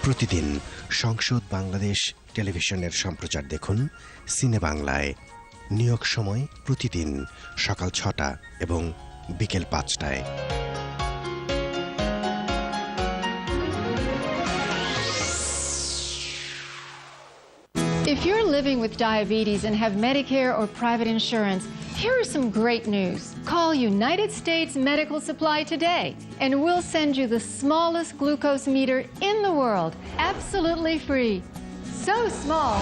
প্রতিদিন সংসদ বাংলাদেশ টেলিভিশনের সম্প্রচার দেখুন সিনে বাংলায়। নিয়োগ সময় প্রতিদিন সকাল ৬টা এবং বিকেল ৫টায়। If you're living with diabetes and have Medicare or private insurance, here is some great news. Call United States Medical Supply today, and we'll send you the smallest glucose meter in the world, absolutely free. So small,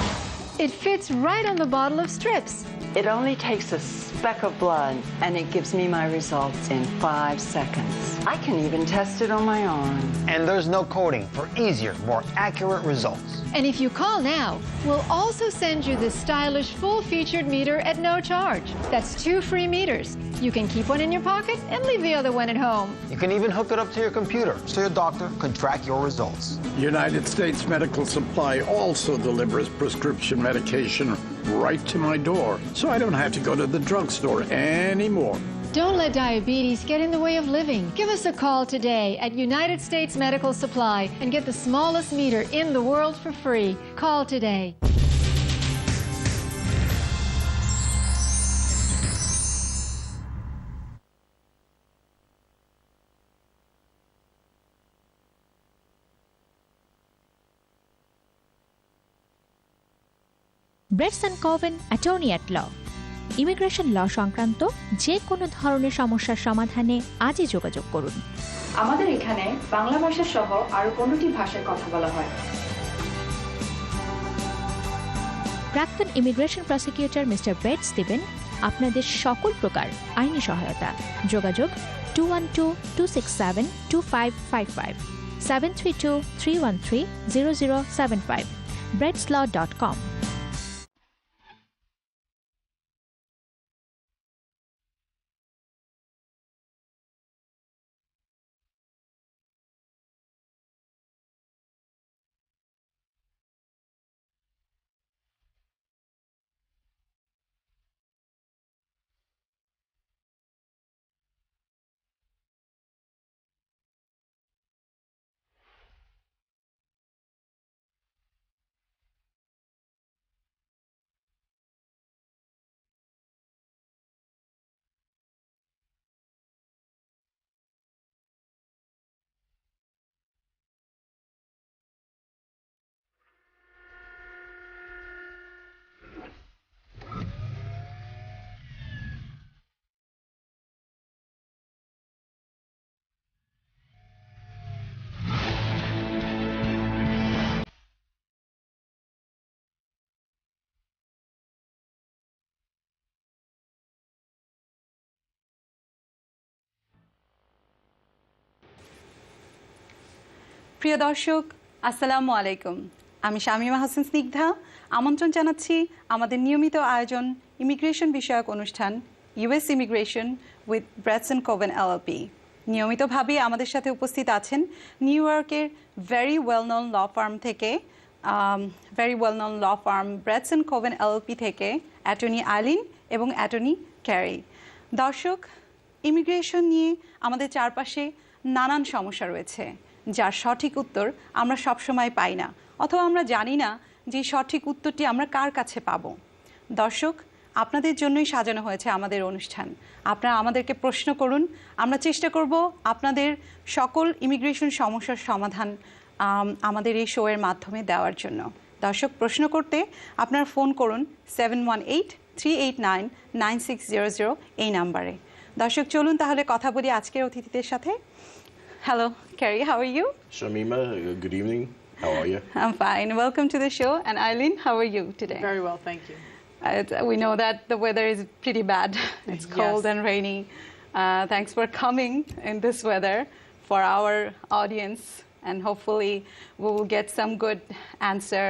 it fits right on the bottle of strips. It only takes a speck of blood, and it gives me my results in 5 seconds. I can even test it on my arm. And there's no coding for easier, more accurate results. And if you call now, we'll also send you this stylish full-featured meter at no charge. That's 2 free meters. You can keep one in your pocket and leave the other one at home. You can even hook it up to your computer so your doctor can track your results. United States Medical Supply also delivers prescription medication right to my door, so I don't have to go to the drugstore anymore. Don't let diabetes get in the way of living. Give us a call today at United States Medical Supply and get the smallest meter in the world for free. Call today. Bretz Coven, attorney at law. Immigration law সংক্রান্ত যে কোনো ধরনের সমস্যার সমাধানে আজই যোগাযোগ করুন। আমাদের এখানে বাংলা ভাষা সহ আরো 15টি ভাষায় কথা বলা হয়। প্রাক্তন ইমিগ্রেশন প্রসিকিউটর মিস্টার ব্রেটস দিবেন আপনাদের সকল প্রকার আইনি সহায়তা। যোগাযোগ 212-267-2555 732-313-0075 bretzlaw.com। প্রিয় দর্শক, আসসালামু আলাইকুম। আমি শামীমা হাসান স্নিগ্ধা আমন্ত্রণ জানাচ্ছি আমাদের নিয়মিত আয়োজন ইমিগ্রেশন বিষয়ক অনুষ্ঠান US immigration with Bretz Coven LLP। নিয়মিতভাবে আমাদের সাথে উপস্থিত আছেন নিউ ইয়র্কের very well known law firm থেকে ব্রেটস কোভেন LLP থেকে অ্যাটর্নি আইলিন এবং অ্যাটর্নি ক্যারি। দর্শক, ইমিগ্রেশন নিয়ে আমাদের চারপাশে নানান সমস্যা রয়েছে, যার সঠিক উত্তর আমরা সবসময় পাই না, অথবা আমরা জানি না যে সঠিক উত্তরটি আমরা কার কাছে পাবো। দর্শক, আপনাদের জন্যই সাজানো হয়েছে আমাদের অনুষ্ঠান। আপনারা আমাদেরকে প্রশ্ন করুন, আমরা চেষ্টা করব আপনাদের সকল ইমিগ্রেশন সমস্যার সমাধান আমাদের এই শোয়ের মাধ্যমে দেওয়ার জন্য। দর্শক, প্রশ্ন করতে আপনারা ফোন করুন 718-389-9600 এই নাম্বারে। দর্শক, চলুন তাহলে কথা বলি আজকের অতিথিদের সাথে। Hello, Carrie, how are you? Shamima, good evening. How are you? I'm fine. Welcome to the show. And Eileen, how are you today? Very well, thank you. We know that the weather is pretty bad. It's cold and rainy. Thanks for coming in this weather for our audience. And hopefully we will get some good answer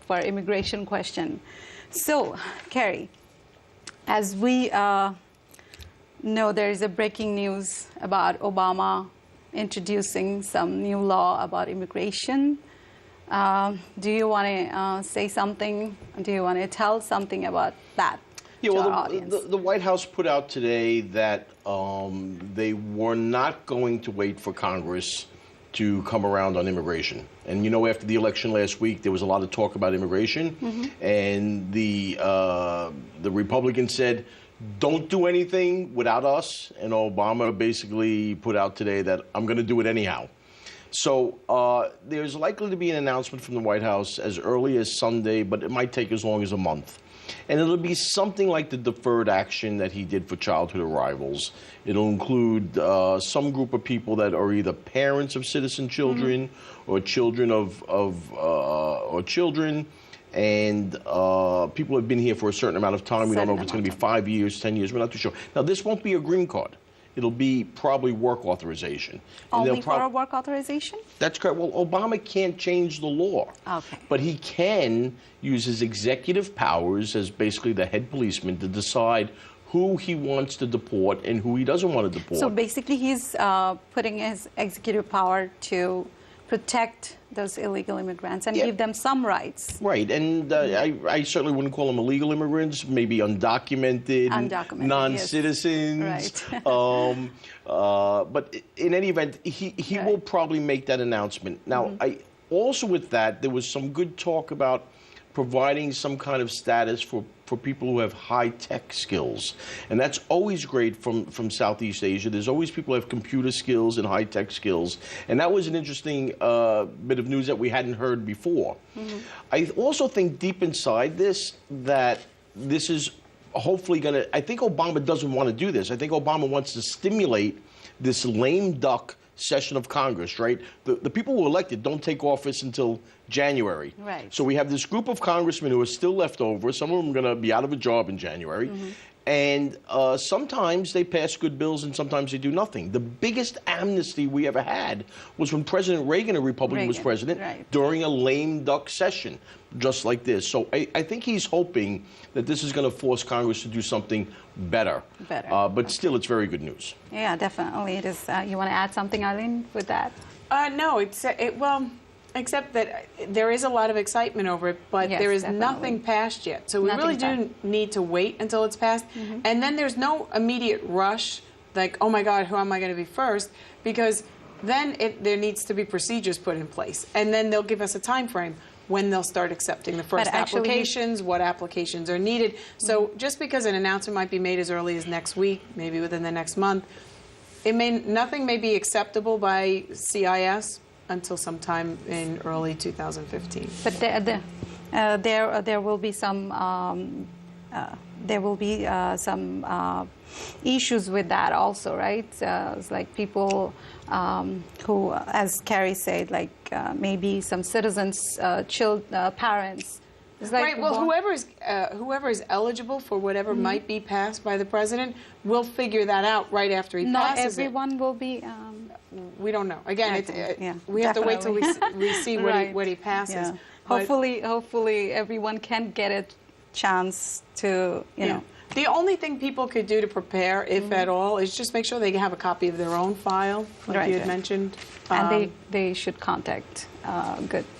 for immigration question. So, Carrie, as we know, there is a breaking news about Obama introducing some new law about immigration. Do you want to say something? Do you want to tell something about that? Yeah, well, the White House put out today that they were not going to wait for Congress to come around on immigration. And you know, after the election last week, there was a lot of talk about immigration, and the Republicans said, don't do anything without us, and Obama basically put out today that I'm going to do it anyhow. So there's likely to be an announcement from the White House as early as Sunday, but it might take as long as a month. And it'll be something like the deferred action that he did for childhood arrivals. It'll include some group of people that are either parents of citizen children or children or children, and people have been here for a certain amount of time. We don't know if it's going to be 5 years, 10 years. We're not too sure. Now, this won't be a green card. It'll be probably work authorization. Only for a work authorization? That's correct. Well, Obama can't change the law. Okay. But he can use his executive powers as basically the head policeman to decide who he wants to deport and who he doesn't want to deport. So basically he's putting his executive power to protect those illegal immigrants and give them some rights. Right, and I certainly wouldn't call them illegal immigrants, maybe undocumented, non-citizens. Yes. Right. But in any event, he will probably make that announcement. Now, also with that, there was some good talk about providing some kind of status for people who have high-tech skills. And that's always great from Southeast Asia. There's always people who have computer skills and high-tech skills. And that was an interesting bit of news that we hadn't heard before. I also think deep inside this that this is hopefully going to, I think Obama doesn't want to do this. I think Obama wants to stimulate this lame duck session of Congress, right? The people who are elected don't take office until January. Right. So we have this group of congressmen who are still left over. Some of them are going to be out of a job in January. And sometimes they pass good bills and sometimes they do nothing. The biggest amnesty we ever had was when President Reagan, a Republican, was president during a lame duck session, just like this. So I think he's hoping that this is going to force Congress to do something better. But still, it's very good news. Yeah, definitely it is. You want to add something, Eileen, with that? No, well, except that there is a lot of excitement over it, but there is nothing passed yet. So we really do need to wait until it's passed. And then there's no immediate rush, like, oh my God, who am I going to be first? Because then there needs to be procedures put in place. And then they'll give us a time frame when they'll start accepting the first applications, what applications are needed. So just because an announcement might be made as early as next week, maybe within the next month, nothing may be acceptable by CIS until sometime in early 2015. But there will be some issues with that also, right? It's like people who, as Carrie said, like maybe some citizens' parents. It's like, right. Well, whoever is eligible for whatever might be passed by the president will figure that out right after he passes it. Not everyone will be. We don't know. Again, we have to wait till we see what he passes. Yeah. Hopefully, everyone can get a chance to, you know. The only thing people could do to prepare, if at all, is just make sure they have a copy of their own file, like you had mentioned. And they should contact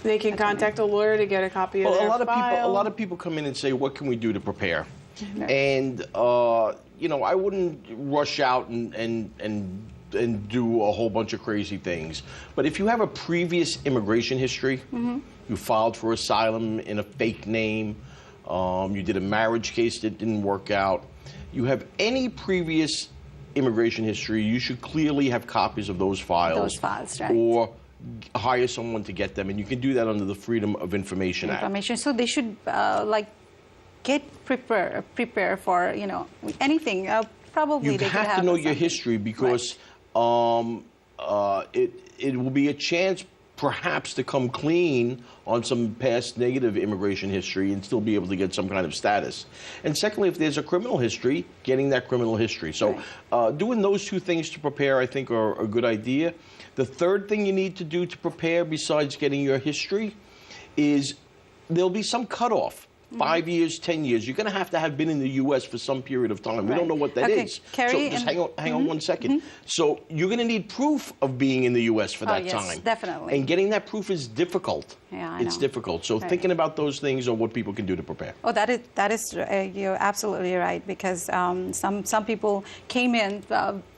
They can contact a lawyer to get a copy of their file. A lot of people come in and say, what can we do to prepare? And, you know, I wouldn't rush out and do a whole bunch of crazy things. But if you have a previous immigration history, you filed for asylum in a fake name, you did a marriage case that didn't work out, you have any previous immigration history, you should clearly have copies of those files. Those files, right. Or hire someone to get them, and you can do that under the Freedom of Information Act. So they should like prepare for, you know, anything. Probably you have to know your history, because it will be a chance perhaps to come clean on some past negative immigration history and still be able to get some kind of status. And secondly, if there's a criminal history, getting that criminal history. So doing those two things to prepare, I think, are a good idea. The third thing you need to do to prepare, besides getting your history, is there'll be some cutoff. 5 years, 10 years. You're going to have been in the U.S. for some period of time. We don't know what that is. Carrie, so just hang on 1 second. So you're going to need proof of being in the U.S. for that time. Definitely. And getting that proof is difficult. Yeah, it's difficult. So thinking about those things are what people can do to prepare. Oh, that is you're absolutely right, because some people came in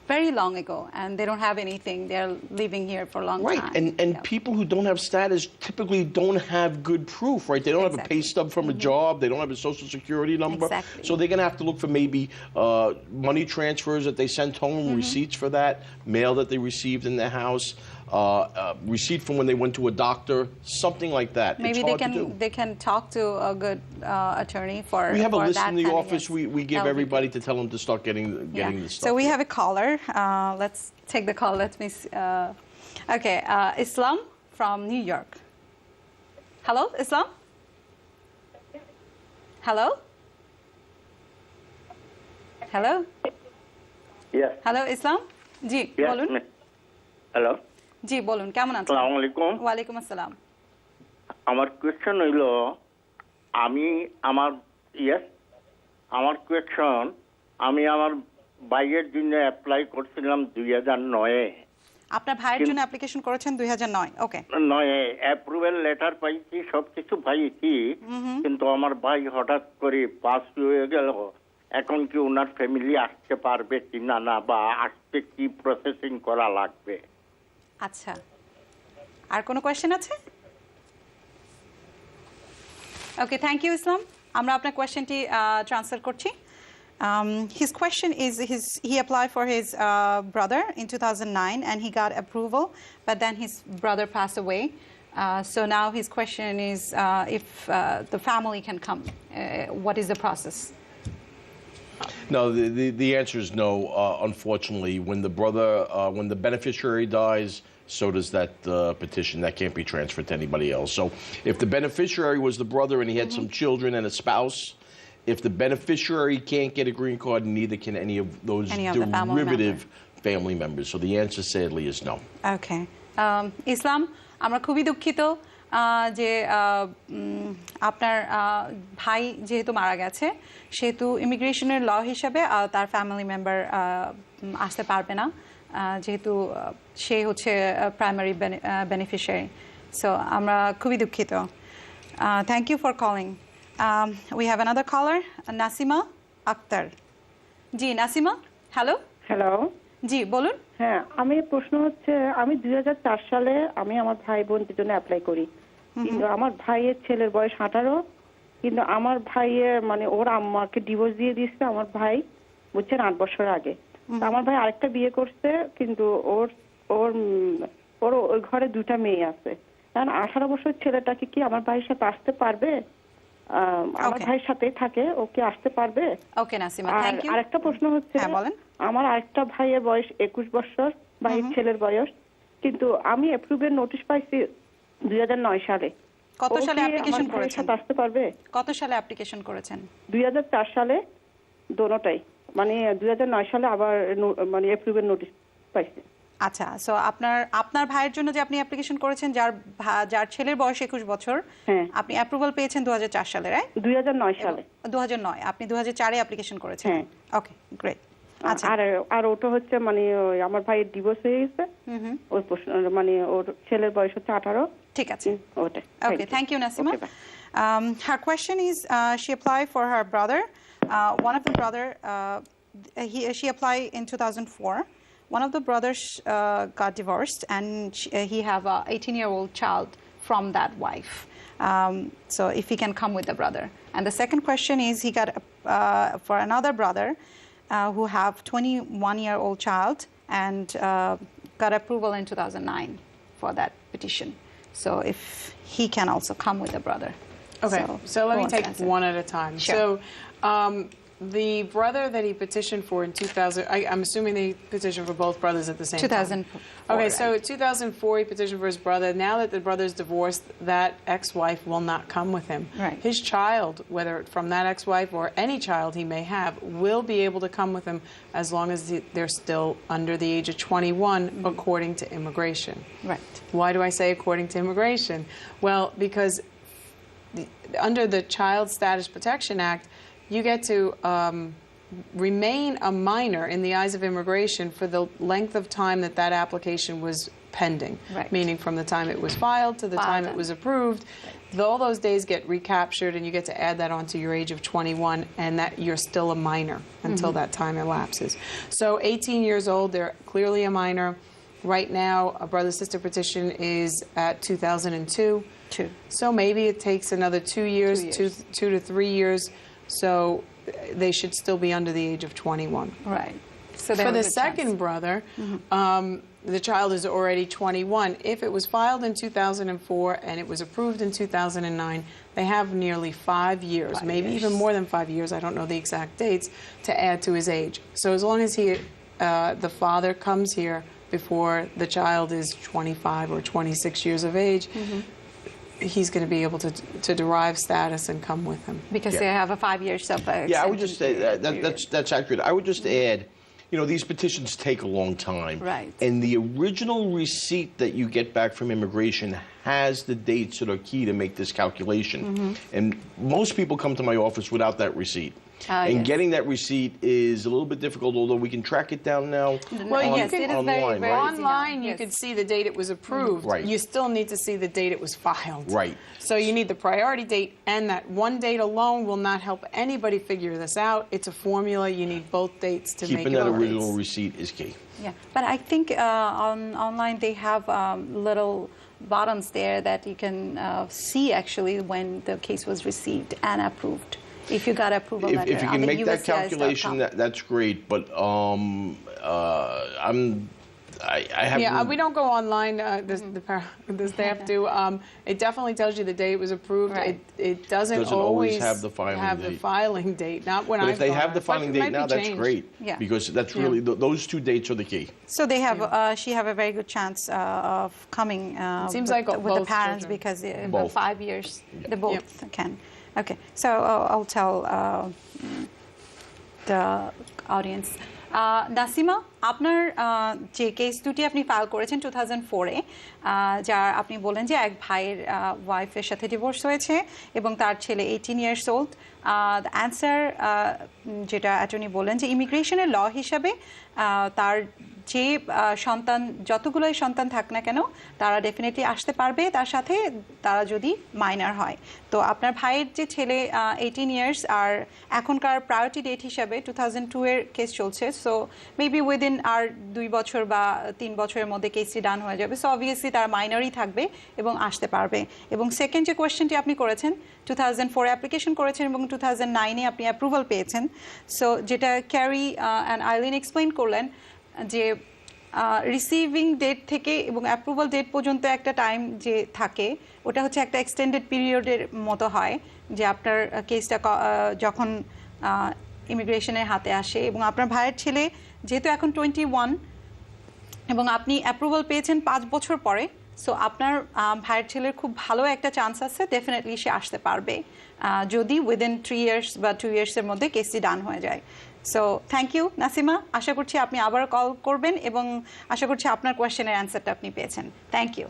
very long ago, and they don't have anything. They're living here for a long time. Right, and people who don't have status typically don't have good proof, right? They don't have a pay stub from a job. They don't have a social security number. Exactly. So they're going to have to look for maybe money transfers that they sent home, receipts for that, mail that they received in their house, receipt from when they went to a doctor, something like that. Maybe it's hard to do. they can talk to a good attorney for. We have a for list that in the kind of, office. yes. We give everybody to tell them to start getting the stuff. So we have a caller. Let's take the call. Let me. Okay, Islam from New York. Hello, Islam. Hello. Hello. Yes. Hello, Islam. জি বলুন। Hello জি বলুন কেমন আছেন? আসসালামু আলাইকুম। ওয়ালাইকুম আসসালাম। আমার কোয়েশ্চন হইল আমার কোয়েশ্চন আমি আমার ভাইয়ের জন্য অ্যাপ্লাই করছিলাম 2009-এ। আপনার ভাইয়ের জন্য অ্যাপ্লিকেশন করেছেন 2009, ওকে। 9-এ অ্যাপ্রুভাল লেটার পাইছি, সবকিছু পাইছি, কিন্তু আমার ভাই হঠাৎ করে পাস হয়ে গেল। এখন কি ওনার ফ্যামিলি আসতে পারবে কি না বা আসতে কি প্রসেসিং করা লাগবে? আচ্ছা, আর কোনো কোয়েশ্চেন আছে? ওকে, থ্যাংক ইউ ইসলাম। আমরা আপনার কোয়েশ্চেনটি ট্রান্সফার করছি। His question is he applied for his brother in 2009 and he got approval, but then his brother passed away. So now his question is if the family can come. What is the process? No, the answer is no. Unfortunately, when the beneficiary dies, so does that petition. That can't be transferred to anybody else. So if the beneficiary was the brother and he had some children and a spouse, if the beneficiary can't get a green card, neither can any of those derivative family members. So the answer, sadly, is no. Okay. Islam, আমরা খুবই দুঃখিত যে আপনার ভাই যেহেতু মারা গেছে সেহেতু ইমিগ্রেশনের ল হিসাবে তার ফ্যামিলি মেম্বার আসতে পারবে না, যেহেতু সে হচ্ছে প্রাইমারি বেনিফিশিয়ারি। সো আমরা খুবই দুঃখিত। Thank you for calling. We have another caller, Nasima Akhtar. জি নাসিমা, হ্যালো। হ্যালো, জি বলুন। হ্যাঁ, আমি প্রশ্ন হচ্ছে আমি 2004 সালে আমি আমার ভাই বোনদের জন্য অ্যাপ্লাই করি, কিন্তু আমার ভাইয়ের ছেলের বয়স 18, কিন্তু আমার ভাইয়ের মানে ওর আম্মাকে ডিভোর্স দিয়ে দিচ্ছে আমার ভাই, বুঝছেন, 8 বছর আগে। আমার ভাই আরেকটা বিয়ে করছে, কিন্তু ওর ওর ওর ওই ঘরে 2টা মেয়ে আছে। কারণ 18 বছর ছেলেটাকে কি আমার ভাইয়ের সাথে আসতে পারবে? আমার ভাইয়ের সাথেই থাকে, ওকে আসতে পারবে? ওকে নাসিমা, থ্যাংক ইউ। আরেকটা প্রশ্ন হচ্ছে, বলেন। আমার আরেকটা ভাইয়ের বয়স 21 বছর, ভাইয়ের ছেলের বয়স, কিন্তু আমি অ্যাপ্রুভের নোটিশ পাইছি 2009 সালে। কত সালে অ্যাপ্লিকেশন করেছেন? আসতে পারবে? কত সালে অ্যাপ্লিকেশন করেছেন? 2004 সালে, দোনোটাই, মানে 2009 সালে আবার মানে অ্যাপ্রুভের নোটিশ পাইছি। আচ্ছা, সো আপনার ভাইয়ের জন্য যে আপনি অ্যাপ্লিকেশন করেছেন, যার ছেলের বয়স 21 বছর, আপনি অ্যাপ্রুভাল পেয়েছেন 2004 সালে, রাইট? 2009 সালে। 2009, আপনি 2004-এ অ্যাপ্লিকেশন করেছেন। ওকে, গ্রেট। আচ্ছা, আর ওটা হচ্ছে মানে আমার ভাইয়ের ডিভোর্স হয়ে গেছে, ওই মানে ওর ছেলের বয়স হচ্ছে 18। ঠিক আছে, ওটা। Okay, thank you Nasima. Her question is she applied for her brother. One of the brother she applied in 2004. One of the brothers got divorced, and he have a 18-year-old child from that wife. So if he can come with the brother. And the second question is he got for another brother who have 21-year-old child and got approval in 2009 for that petition. So if he can also come with the brother. Okay, so let me take one at a time. Sure. So the brother that he petitioned for in 2000, I'm assuming they petitioned for both brothers at the same 2004, time. Okay, so 2004 he petitioned for his brother. Now that the brother's divorced, that ex-wife will not come with him. Right. His child, whether from that ex-wife or any child he may have, will be able to come with him as long as they're still under the age of 21, according to immigration. Right. Why do I say according to immigration? Well, because under the Child Status Protection Act, you get to remain a minor in the eyes of immigration for the length of time that application was pending, Right. meaning from the time it was filed to the time it was approved. All those days get recaptured, and you get to add that onto your age of 21, and that you're still a minor until that time elapses. So 18 years old, they're clearly a minor. Right now, a brother-sister petition is at 2002. So maybe it takes another 2 years, 2 to 3 years. So they should still be under the age of 21. Right. So for the second brother, the child is already 21. If it was filed in 2004 and it was approved in 2009, they have nearly 5 years, maybe even more than 5 years, I don't know the exact dates, to add to his age. So as long as the father comes here before the child is 25 or 26 years of age, he's going to be able to derive status and come with him. Because they have a 5 years of I would just say that's accurate. I would just add, you know, these petitions take a long time. Right. And the original receipt that you get back from immigration has the dates that are key to make this calculation. And most people come to my office without that receipt. And getting that receipt is a little bit difficult, although we can track it down now. Well, you can online, right? online you can see the date it was approved. Right. You still need to see the date it was filed. Right. So you need the priority date, and that one date alone will not help anybody figure this out. It's a formula. You need both dates to make it. Keeping that original receipt is key. Yeah, but I think online they have little buttons there that you can see actually when the case was received and approved. If you got approval letter. If you can make that calculation, that's great. But I have. Yeah, we don't go online. The staff do. It definitely tells you the day it was approved. Right. It doesn't always have the filing date. Not when But I've if they gone have on. the filing date now, that's great. Yeah. Because that's really those two dates are the key. So they have. She have a very good chance of coming. Seems with, like with the both parents children. because Both. 5 years. They both can. Okay. So I'll tell the audience. Nasima আপনার যে case দুটি আপনি file করেছেন 2004-এ যার আপনি বলেন যে এক ভাইয়ের ওয়াইফের সাথে ডিভোর্স হয়েছে এবং তার ছেলে 18 ইয়ার্স ওল্ড দ্য অ্যান্সার যেটা অ্যাটর্নি বলেন যে ইমিগ্রেশনের ল হিসাবে তার যে সন্তান যতগুলোই সন্তান থাক না কেন তারা ডেফিনেটলি আসতে পারবে তার সাথে তারা যদি মাইনর হয় তো আপনার ভাইয়ের যে ছেলে 18 ইয়ার্স আর এখনকার প্রায়োরিটি ডেট হিসাবে 2002-এর কেস চলছে সো মেবি উইদিন আর 2 বছর বা 3 বছরের মধ্যে কেসটি ডান হয়ে যাবে সো অবভিয়াসলি তার মাইনরই থাকবে এবং আসতে পারবে এবং সেকেন্ড যে কোয়েশ্চেনটি আপনি করেছেন 2004-এ অ্যাপ্লিকেশন করেছেন এবং 2009-এ আপনি অ্যাপ্রুভাল পেয়েছেন সো যেটা ক্যারি অ্যান্ড আইলিন এক্সপ্লেইন করলেন যে রিসিভিং ডেট থেকে এবং অ্যাপ্রুভাল ডেট পর্যন্ত একটা টাইম যে থাকে ওটা হচ্ছে একটা এক্সটেন্ডেড পিরিয়ডের মতো হয় যে আপনার কেসটা যখন ইমিগ্রেশনের হাতে আসে এবং আপনার ভাইয়ের ছেলে যেহেতু এখন 21 এবং আপনি অ্যাপ্রুভাল পেয়েছেন 5 বছর পরে সো আপনার ভাইয়ের ছেলের খুব ভালো একটা চান্স আছে ডেফিনেটলি সে আসতে পারবে যদি উইদিন 3 ইয়ার্স বা 2 ইয়ার্সের মধ্যে কেসটি ডান হয়ে যায় সো থ্যাংক ইউ নাসিমা আশা করছি আপনি আবার কল করবেন এবং আশা করছি আপনার কোয়েশ্চেনের অ্যান্সারটা আপনি পেয়েছেন thank you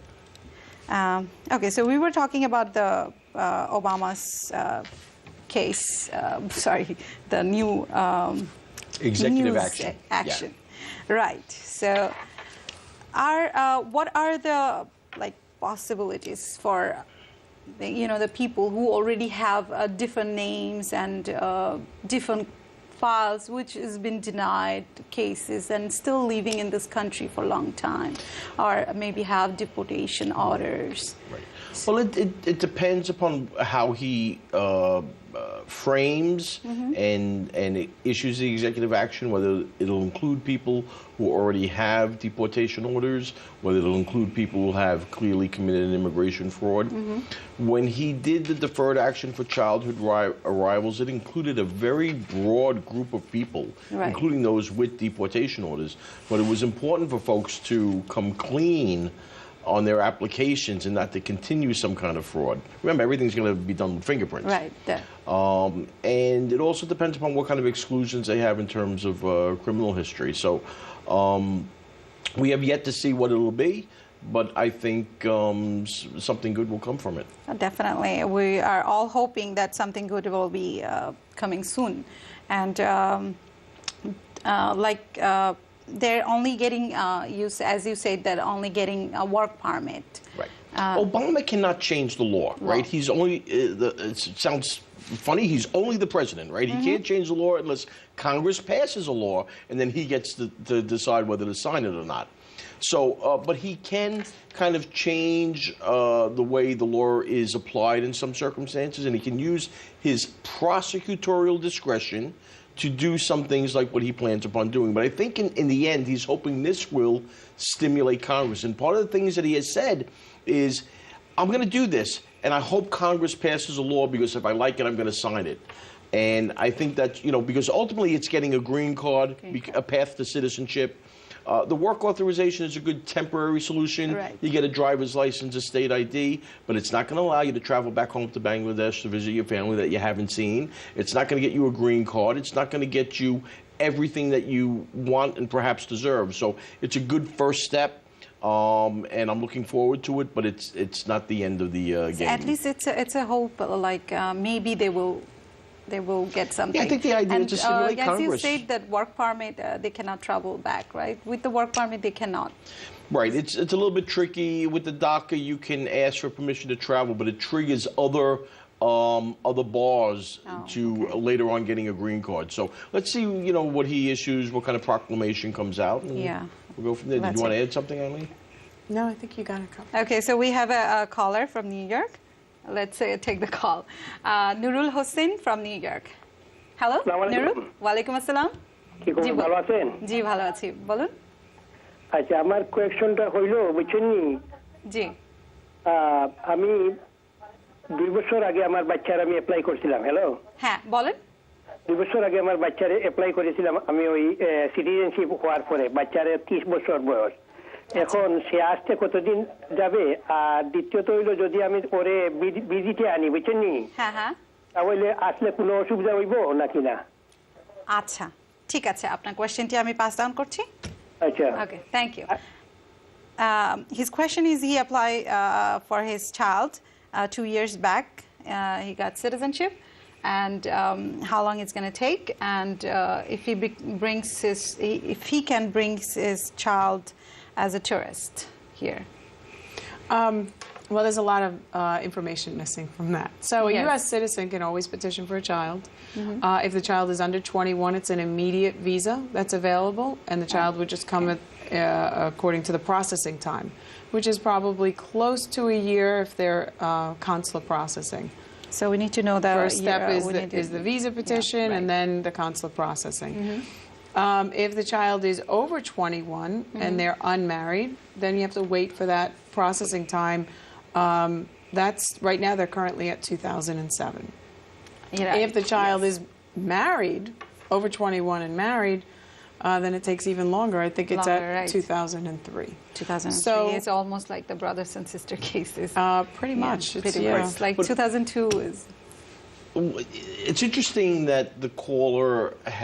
okay so we were talking about the Obama's case sorry the new executive news action. Right so what are the like possibilities for the people who already have different names and different files which has been denied cases and still living in this country for a long time or maybe have deportation orders. Right. Well, it depends upon how he frames and issues the executive action, whether it'll include people who already have deportation orders, whether it'll include people who have clearly committed an immigration fraud. When he did the deferred action for childhood arrivals, it included a very broad group of people, including those with deportation orders. But it was important for folks to come clean on their applications and not to continue some kind of fraud. Remember, everything's going to be done with fingerprints. Right. And it also depends upon what kind of exclusions they have in terms of criminal history. So we have yet to see what it'll be, but I think something good will come from it. Definitely. We are all hoping that something good will be coming soon. And they're only getting, as you said, they're only getting a work permit. Right. Obama cannot change the law, right? He's only, it sounds funny, he's only the president, right? He can't change the law unless Congress passes a law, and then he gets to decide whether to sign it or not. So, but he can kind of change the way the law is applied in some circumstances, and he can use his prosecutorial discretion to do some things like what he plans upon doing. But I think in the end, he's hoping this will stimulate Congress. And part of the things that he has said is, I'm going to do this, and I hope Congress passes a law because if I like it, I'm going to sign it. And I think that, because ultimately it's getting a green card, a path to citizenship. The work authorization is a good temporary solution. Right. You get a driver's license, a state ID, but it's not going to allow you to travel back home to Bangladesh to visit your family that you haven't seen. It's not going to get you a green card. It's not going to get you everything that you want and perhaps deserve. So it's a good first step. And I'm looking forward to it, but it's not the end of the game. At least it's a hope, like maybe they will get something. Yeah, I think the idea is to stimulate as Congress. you said, that work permit, they cannot travel back, right? With the work permit, they cannot. Right. It's a little bit tricky. With the DACA, you can ask for permission to travel, but it triggers other bars to later on getting a green card. So let's see, what he issues, what kind of proclamation comes out. Yeah. We'll go from there. Did you want to add something, Eileen? No, I think you got it covered. Okay, so we have a caller from New York. Let's take the call. Nurul Hossein from New York. Hello, Nurul. Walaikum assalam. কি খবর, ভালো আছেন? জি ভালো আছি, বলুন। আচ্ছা, আমার কোয়েশ্চনটা হইল, বুঝছেন নি, জি আমি 2 বছর আগে আমার বাচ্চার আমি অ্যাপ্লাই করছিলাম। হ্যালো, হ্যাঁ বলেন। 2 বছর আগে আমার বাচ্চারে অ্যাপ্লাই করেছিলাম আমি ওই সিটিজেনশিপ হওয়ার পরে। বাচ্চার 30 বছর বয়স। এখন সে আসতে কতদিন যাবে? আর দ্বিতীয়ত হইল, যদি আমি পরে ভিজিটে আনি, বুঝছেন নি, তাহলে আসলে কোনো অসুবিধা হইব নাকি না? আচ্ছা, ঠিক আছে, আপনার কোয়েশ্চেনটি আমি পাস ডাউন করছি। আচ্ছা, okay, thank you. His question is, he applied for his child 2 years back. He got citizenship, and how long it's going to take, and if he can bring his child as a tourist here. Well, there's a lot of information missing from that. So a U.S. citizen can always petition for a child. If the child is under 21, it's an immediate visa that's available, and the child would just come according to the processing time, which is probably close to a year if they're consular processing. So we need to know that first step is the visa petition, and then the consular processing. If the child is over 21 and they're unmarried, then you have to wait for that processing time. That's right now they're currently at 2007. If the child is married, over 21 and married, then it takes even longer. I think it's at 2003. 2003. So it's almost like the brothers and sister cases. Pretty much. It's like 2002 is. It's interesting that the caller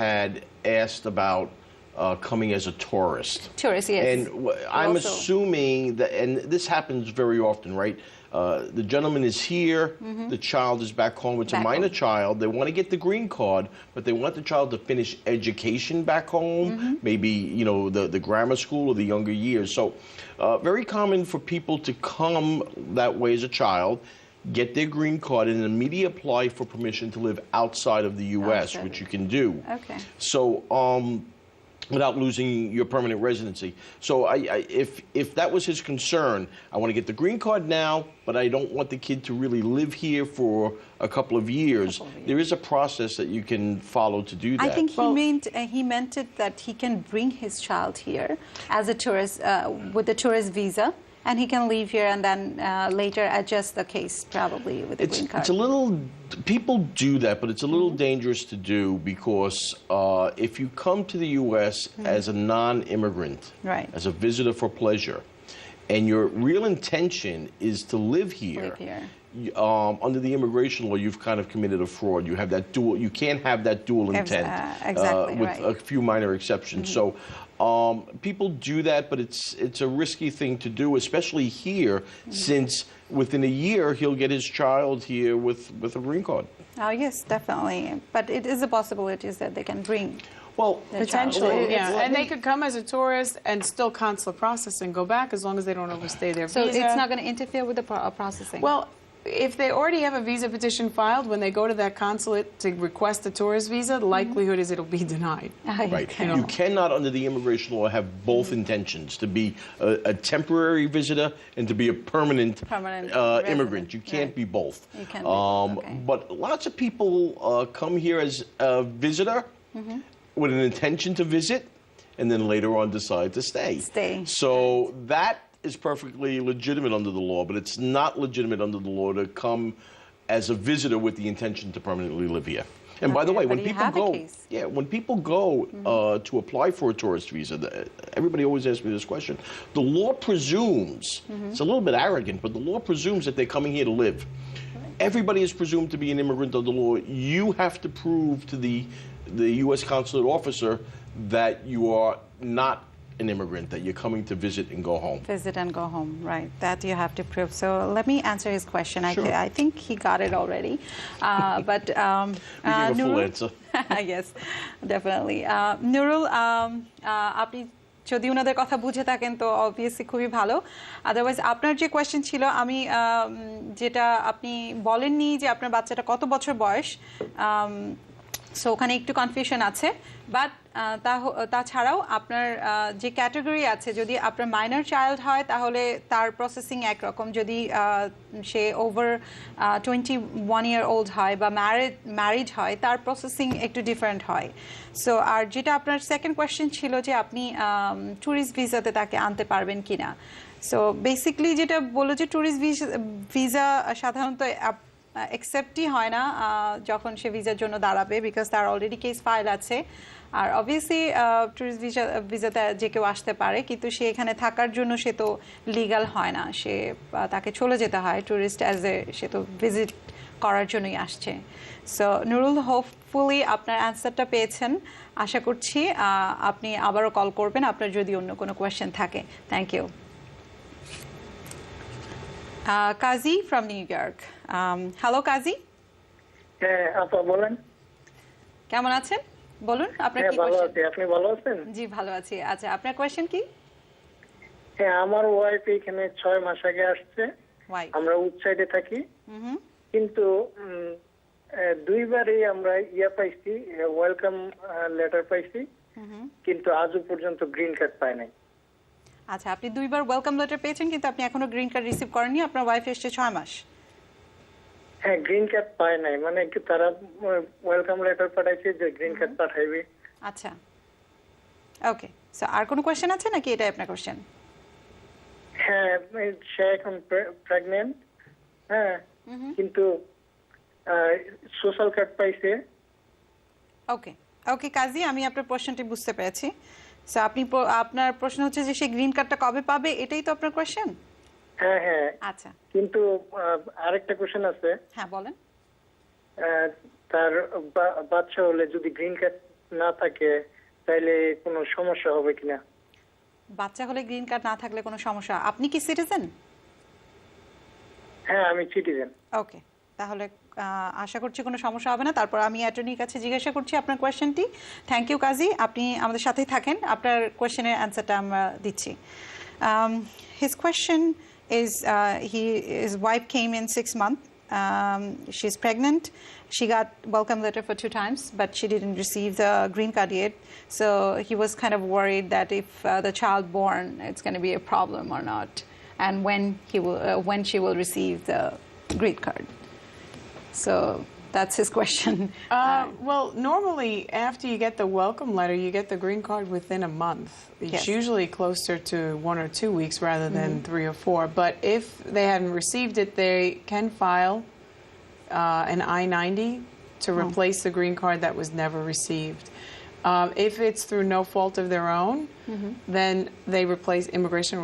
had asked about coming as a tourist. Tourist, yes. And I'm assuming that, and this happens very often, right? The gentleman is here, the child is back home. It's a minor child. They want to get the green card, but they want the child to finish education back home, maybe, the grammar school or the younger years. So very common for people to come that way as a child, get their green card, and immediately apply for permission to live outside of the U.S., which you can do. Okay. So, without losing your permanent residency. So if that was his concern, I want to get the green card now, but I don't want the kid to really live here for a couple of years. There is a process that you can follow to do that. I think he meant it that he can bring his child here as a tourist with a tourist visa. And he can leave here and then later adjust the case probably with the green card. It's a little, people do that, but it's a little dangerous to do because if you come to the U.S. as a non-immigrant, as a visitor for pleasure, and your real intention is to live here. Under the immigration law, you've kind of committed a fraud. You have that dual. You can't have that dual intent, with a few minor exceptions. So people do that, but it's a risky thing to do, especially here, since within a year he'll get his child here with a green card. Oh yes, definitely. But it is a possibility that they can bring. Well, potentially, yeah. And they could come as a tourist and still consular process and go back as long as they don't overstay their so visa. So it's not going to interfere with the processing? Well, if they already have a visa petition filed, when they go to that consulate to request a tourist visa, the likelihood is it'll be denied. Right. You cannot, under the immigration law, have both intentions, to be a temporary visitor and to be a permanent immigrant. You can't be both. You can't But lots of people come here as a visitor with an intention to visit, and then later on decide to stay. So that is perfectly legitimate under the law, but it's not legitimate under the law to come as a visitor with the intention to permanently live here. And by the way, when people go, to apply for a tourist visa, everybody always asks me this question. The law presumes, it's a little bit arrogant, but the law presumes that they're coming here to live. Everybody is presumed to be an immigrant under the law. You have to prove to the U.S. consulate officer that you are not an immigrant, that you're coming to visit and go home. Visit and go home, right. That you have to prove. So let me answer his question. Sure. I think he got it already. But we gave a full answer. Yes, definitely. Nurul, আপনি যদি ওনাদের কথা বুঝে থাকেন তো obviously খুবই ভালো। Otherwise আপনার যে কোয়েশ্চেন ছিল, আমি যেটা আপনি বলেননি যে আপনার বাচ্চাটা কত বছর বয়স, সো ওখানে একটু কনফিউশন আছে। বাট তাছাড়াও আপনার যে ক্যাটাগরি আছে, যদি আপনার মাইনর চাইল্ড হয় তাহলে তার প্রসেসিং একরকম, যদি সে ওভার 21 ইয়ার ওল্ড হয় বা ম্যারিড হয় তার প্রসেসিং একটু ডিফারেন্ট হয়। সো আর যেটা আপনার সেকেন্ড কোয়েশ্চেন ছিল যে আপনি ট্যুরিস্ট ভিসাতে তাকে আনতে পারবেন কিনা। সো বেসিক্যালি যেটা বললো যে ট্যুরিস্ট ভিসা সাধারণত অ্যাকসেপ্টই হয় না যখন সে ভিসার জন্য দাঁড়াবে, বিকজ তার অলরেডি কেস ফাইল আছে। আর অবভিয়াসলি ট্যুরিস্ট ভিসাতে যে কেউ আসতে পারে, কিন্তু সে এখানে থাকার জন্য সে তো লিগাল হয় না, সে তাকে চলে যেতে হয় ট্যুরিস্ট সে তো ভিজিট করার জন্যই আসছে। সো নুরুল, হোপফুলি আপনার অ্যান্সারটা পেয়েছেন। আশা করছি আপনি আবারও কল করবেন আপনার যদি অন্য কোনো কোয়েশ্চেন থাকে। Thank you. Kazi from New York. Hello Kazi. হ্যাঁ আপা বলেন। কেমন আছেন বলুন, আপনার কি ভালো কোশ্চেন? আছি, আপনি ভালো আছেন? জি ভালো আছি। আচ্ছা, আপনার কোশ্চেন কি? হ্যাঁ, আমার ওয়াইফ এখানে 6 মাস আগে আসছে। আমরা উৎসাইডে থাকি, কিন্তু দুইবারই আমরা পাইছি, ওয়েলকাম লেটার পাইছি, কিন্তু আজও পর্যন্ত গ্রিন কার্ড পাই নাই। আচ্ছা, আপনি দুইবার ওয়েলকাম লেটার পেয়েছেন কিন্তু আপনি এখনো গ্রিন কার্ড রিসিভ করেননি, আপনার ওয়াইফ এসেছে 6 মাস। হ্যাঁ, গ্রিন কার্ড পায় নাই, মানে কি তারা ওয়েলকাম লেটার পাঠাইছে যে গ্রিন কার্ড পাঠাইবে। আচ্ছা, ওকে। সো আর কোনো কোশ্চেন আছে নাকি এটাই আপনার কোশ্চেন? হ্যাঁ, সে এখন প্রেগন্যান্ট, হ্যাঁ, কিন্তু সোশ্যাল কার্ড পাইছে। ওকে ওকে কাজী, আমি আপনার প্রশ্নটি বুঝতে পেরেছি। সো আপনার প্রশ্ন হচ্ছে যে সে গ্রিন কার্ডটা কবে পাবে, এটাই তো আপনার কোশ্চেন? হ্যাঁ হ্যাঁ। আচ্ছা, কিন্তু আরেকটা কোশ্চেন আছে। হ্যাঁ বলেন। তার বাচ্চা হলে যদি গ্রিন কার্ড না থাকে তাহলে কোনো সমস্যা হবে কিনা? বাচ্চা হলে গ্রিন কার্ড না থাকলে কোনো সমস্যা? আপনি কি সিটিজেন? হ্যাঁ, আমি সিটিজেন। ওকে, তাহলে আশা করছি কোনো সমস্যা হবে না। তারপর আমি অ্যাটর্নির কাছে জিজ্ঞাসা করছি আপনার কোয়েশ্চেনটি। থ্যাংক ইউ কাজী, আপনি আমাদের সাথেই থাকেন, আপনার কোয়েশ্চেনের অ্যান্সারটা আমরা দিচ্ছি। His question is his wife came in 6 months. She's pregnant. She got welcome letter for 2 times, but she didn't receive the green card yet. So he was kind of worried that if the child born, it's going to be a problem or not, and when she will receive the green card. So that's his question. Well, normally after you get the welcome letter, you get the green card within a month. It's usually closer to 1 or 2 weeks rather than 3 or 4. But if they haven't received it, they can file an I-90 to replace the green card that was never received. If it's through no fault of their own, then immigration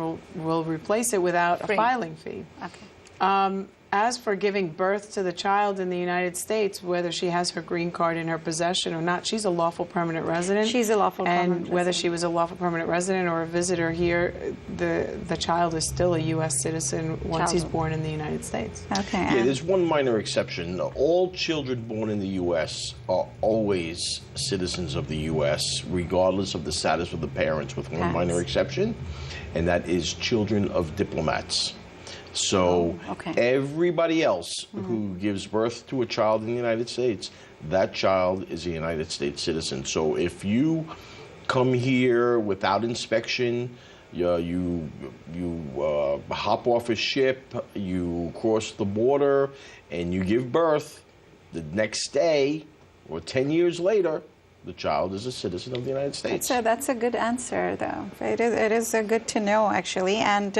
will replace it without a filing fee. Okay. As for giving birth to the child in the United States, whether she has her green card in her possession or not, she's a lawful permanent resident. She's a lawful permanent resident. And whether she was a lawful permanent resident or a visitor here, the child is still a U.S. citizen once he's born in the United States. Okay. Yeah, there's one minor exception. All children born in the U.S. are always citizens of the U.S., regardless of the status of the parents, with one minor exception, and that is children of diplomats. So everybody else who gives birth to a child in the United States, that child is a United States citizen. So if you come here without inspection, you hop off a ship, you cross the border, and you give birth, the next day or 10 years later, the child is a citizen of the United States. That's a good answer, though. It is good to know, actually. And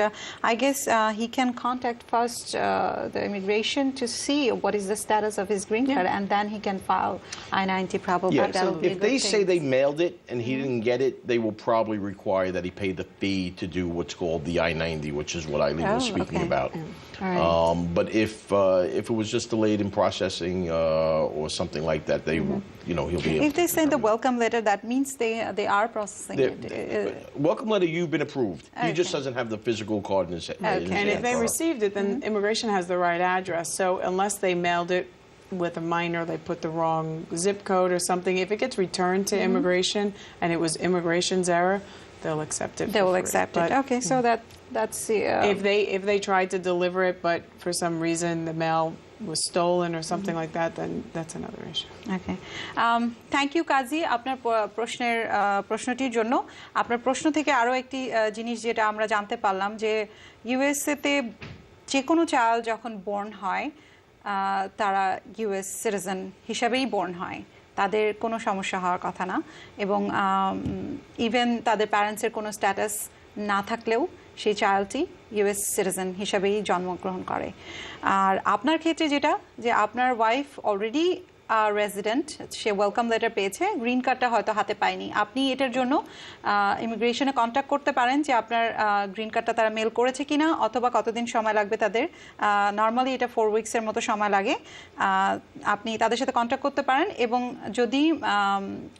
I guess he can contact first the immigration to see what is the status of his green card, and then he can file I-90 probably. Yeah, so if they say they mailed it and he didn't get it, they will probably require that he pay the fee to do what's called the I-90, which is what Eileen was speaking about. But if it was just delayed in processing or something like that, they he'll be able If they send the welcome letter, that means they are processing it. Welcome letter, you've been approved. He just doesn't have the physical card in his hand. And if they received it, then immigration has the right address. So unless they mailed it with a minor, they put the wrong zip code or something, if it gets returned to immigration and it was immigration's error, they'll accept it. They will accept it. Okay, so that's the... If they tried to deliver it, but for some reason the mail was stolen or something like that, then that's another issue. Okay. Thank you, কাজী, আপনার প্রশ্নটির জন্য। আপনার প্রশ্ন থেকে আরো একটি জিনিস যেটা আমরা জানতে পারলাম যে ইউএসএতে যে কোনো চাইল্ড যখন বর্ন হয় তারা ইউএস সিটিজেন হিসাবেই বর্ন হয়, তাদের কোনো সমস্যা হওয়ার কথা না, এবং ইভেন তাদের প্যারেন্টসের কোনো স্ট্যাটাস না থাকলেও সেই চাইল্ডটি ইউএস সিটিজেন হিসাবেই জন্মগ্রহণ করে। আর আপনার ক্ষেত্রে যেটা যে আপনার ওয়াইফ অলরেডি রেসিডেন্ট, সে ওয়েলকাম লেটার পেয়েছে, গ্রিন কার্ডটা হয়তো হাতে পায়নি, আপনি এটার জন্য ইমিগ্রেশনে কন্ট্যাক্ট করতে পারেন যে আপনার গ্রিন কার্ডটা তারা মেল করেছে কিনা, অথবা কতদিন সময় লাগবে তাদের। নর্মালি এটা 4 উইকসের মতো সময় লাগে। আপনি তাদের সাথে কন্ট্যাক্ট করতে পারেন, এবং যদি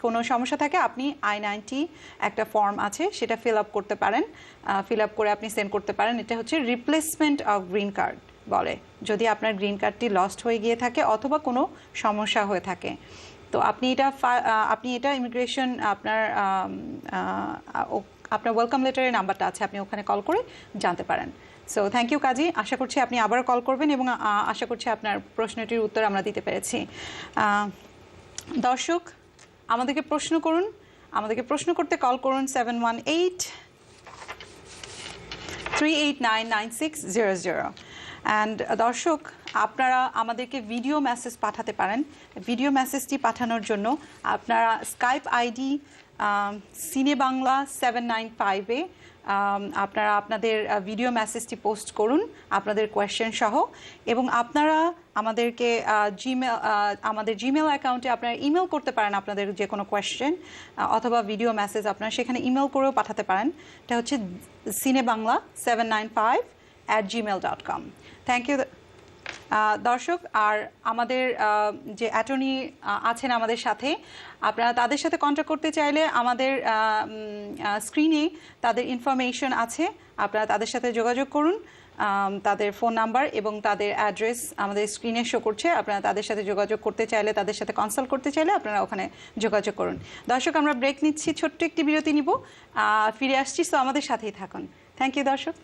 কোনো সমস্যা থাকে আপনি I-90 একটা ফর্ম আছে সেটা ফিল আপ করতে পারেন, ফিল আপ করে আপনি সেন্ড করতে পারেন। এটা হচ্ছে রিপ্লেসমেন্ট অফ গ্রিন কার্ড বলে, যদি আপনার গ্রিন কার্ডটি লস্ট হয়ে গিয়ে থাকে অথবা কোনো সমস্যা হয়ে থাকে। তো আপনি এটা ইমিগ্রেশন আপনার ওয়েলকাম লেটারের নাম্বারটা আছে, আপনি ওখানে কল করে জানতে পারেন। সো থ্যাংক ইউ কাজী, আশা করছি আপনি আবার কল করবেন, এবং আশা করছি আপনার প্রশ্নটির উত্তর আমরা দিতে পেরেছি। দর্শক, আমাদেরকে প্রশ্ন করুন, আমাদেরকে প্রশ্ন করতে কল করুন 718-389-9600। অ্যান্ড দর্শক, আপনারা আমাদেরকে ভিডিও মেসেজ পাঠাতে পারেন। ভিডিও মেসেজটি পাঠানোর জন্য আপনারা স্কাইপ আইডি সিনে বাংলা 795-এ আপনারা আপনাদের ভিডিও মেসেজটি পোস্ট করুন আপনাদের কোয়েশ্চেন সহ, এবং আপনারা আমাদেরকে আমাদের জিমেল অ্যাকাউন্টে আপনারা ইমেল করতে পারেন আপনাদের যে কোনো কোয়েশ্চেন অথবা ভিডিও মেসেজ, আপনারা সেখানে ইমেল করেও পাঠাতে পারেন। এটা হচ্ছে cinebangla795@gmail.com। থ্যাংক ইউ দর্শক। আর আমাদের যে অ্যাটর্নি আছেন আমাদের সাথে, আপনারা তাদের সাথে কন্ট্যাক্ট করতে চাইলে আমাদের স্ক্রিনে তাদের ইনফরমেশন আছে, আপনারা তাদের সাথে যোগাযোগ করুন। তাদের ফোন নাম্বার এবং তাদের অ্যাড্রেস আমাদের স্ক্রিনে শো করছে। আপনারা তাদের সাথে যোগাযোগ করতে চাইলে, তাদের সাথে কনসাল্ট করতে চাইলে আপনারা ওখানে যোগাযোগ করুন। দর্শক, আমরা ব্রেক নিচ্ছি, ছোট্ট একটি বিরতি নিব, ফিরে আসছি। সো আমাদের সাথেই থাকুন। থ্যাংক ইউ দর্শক।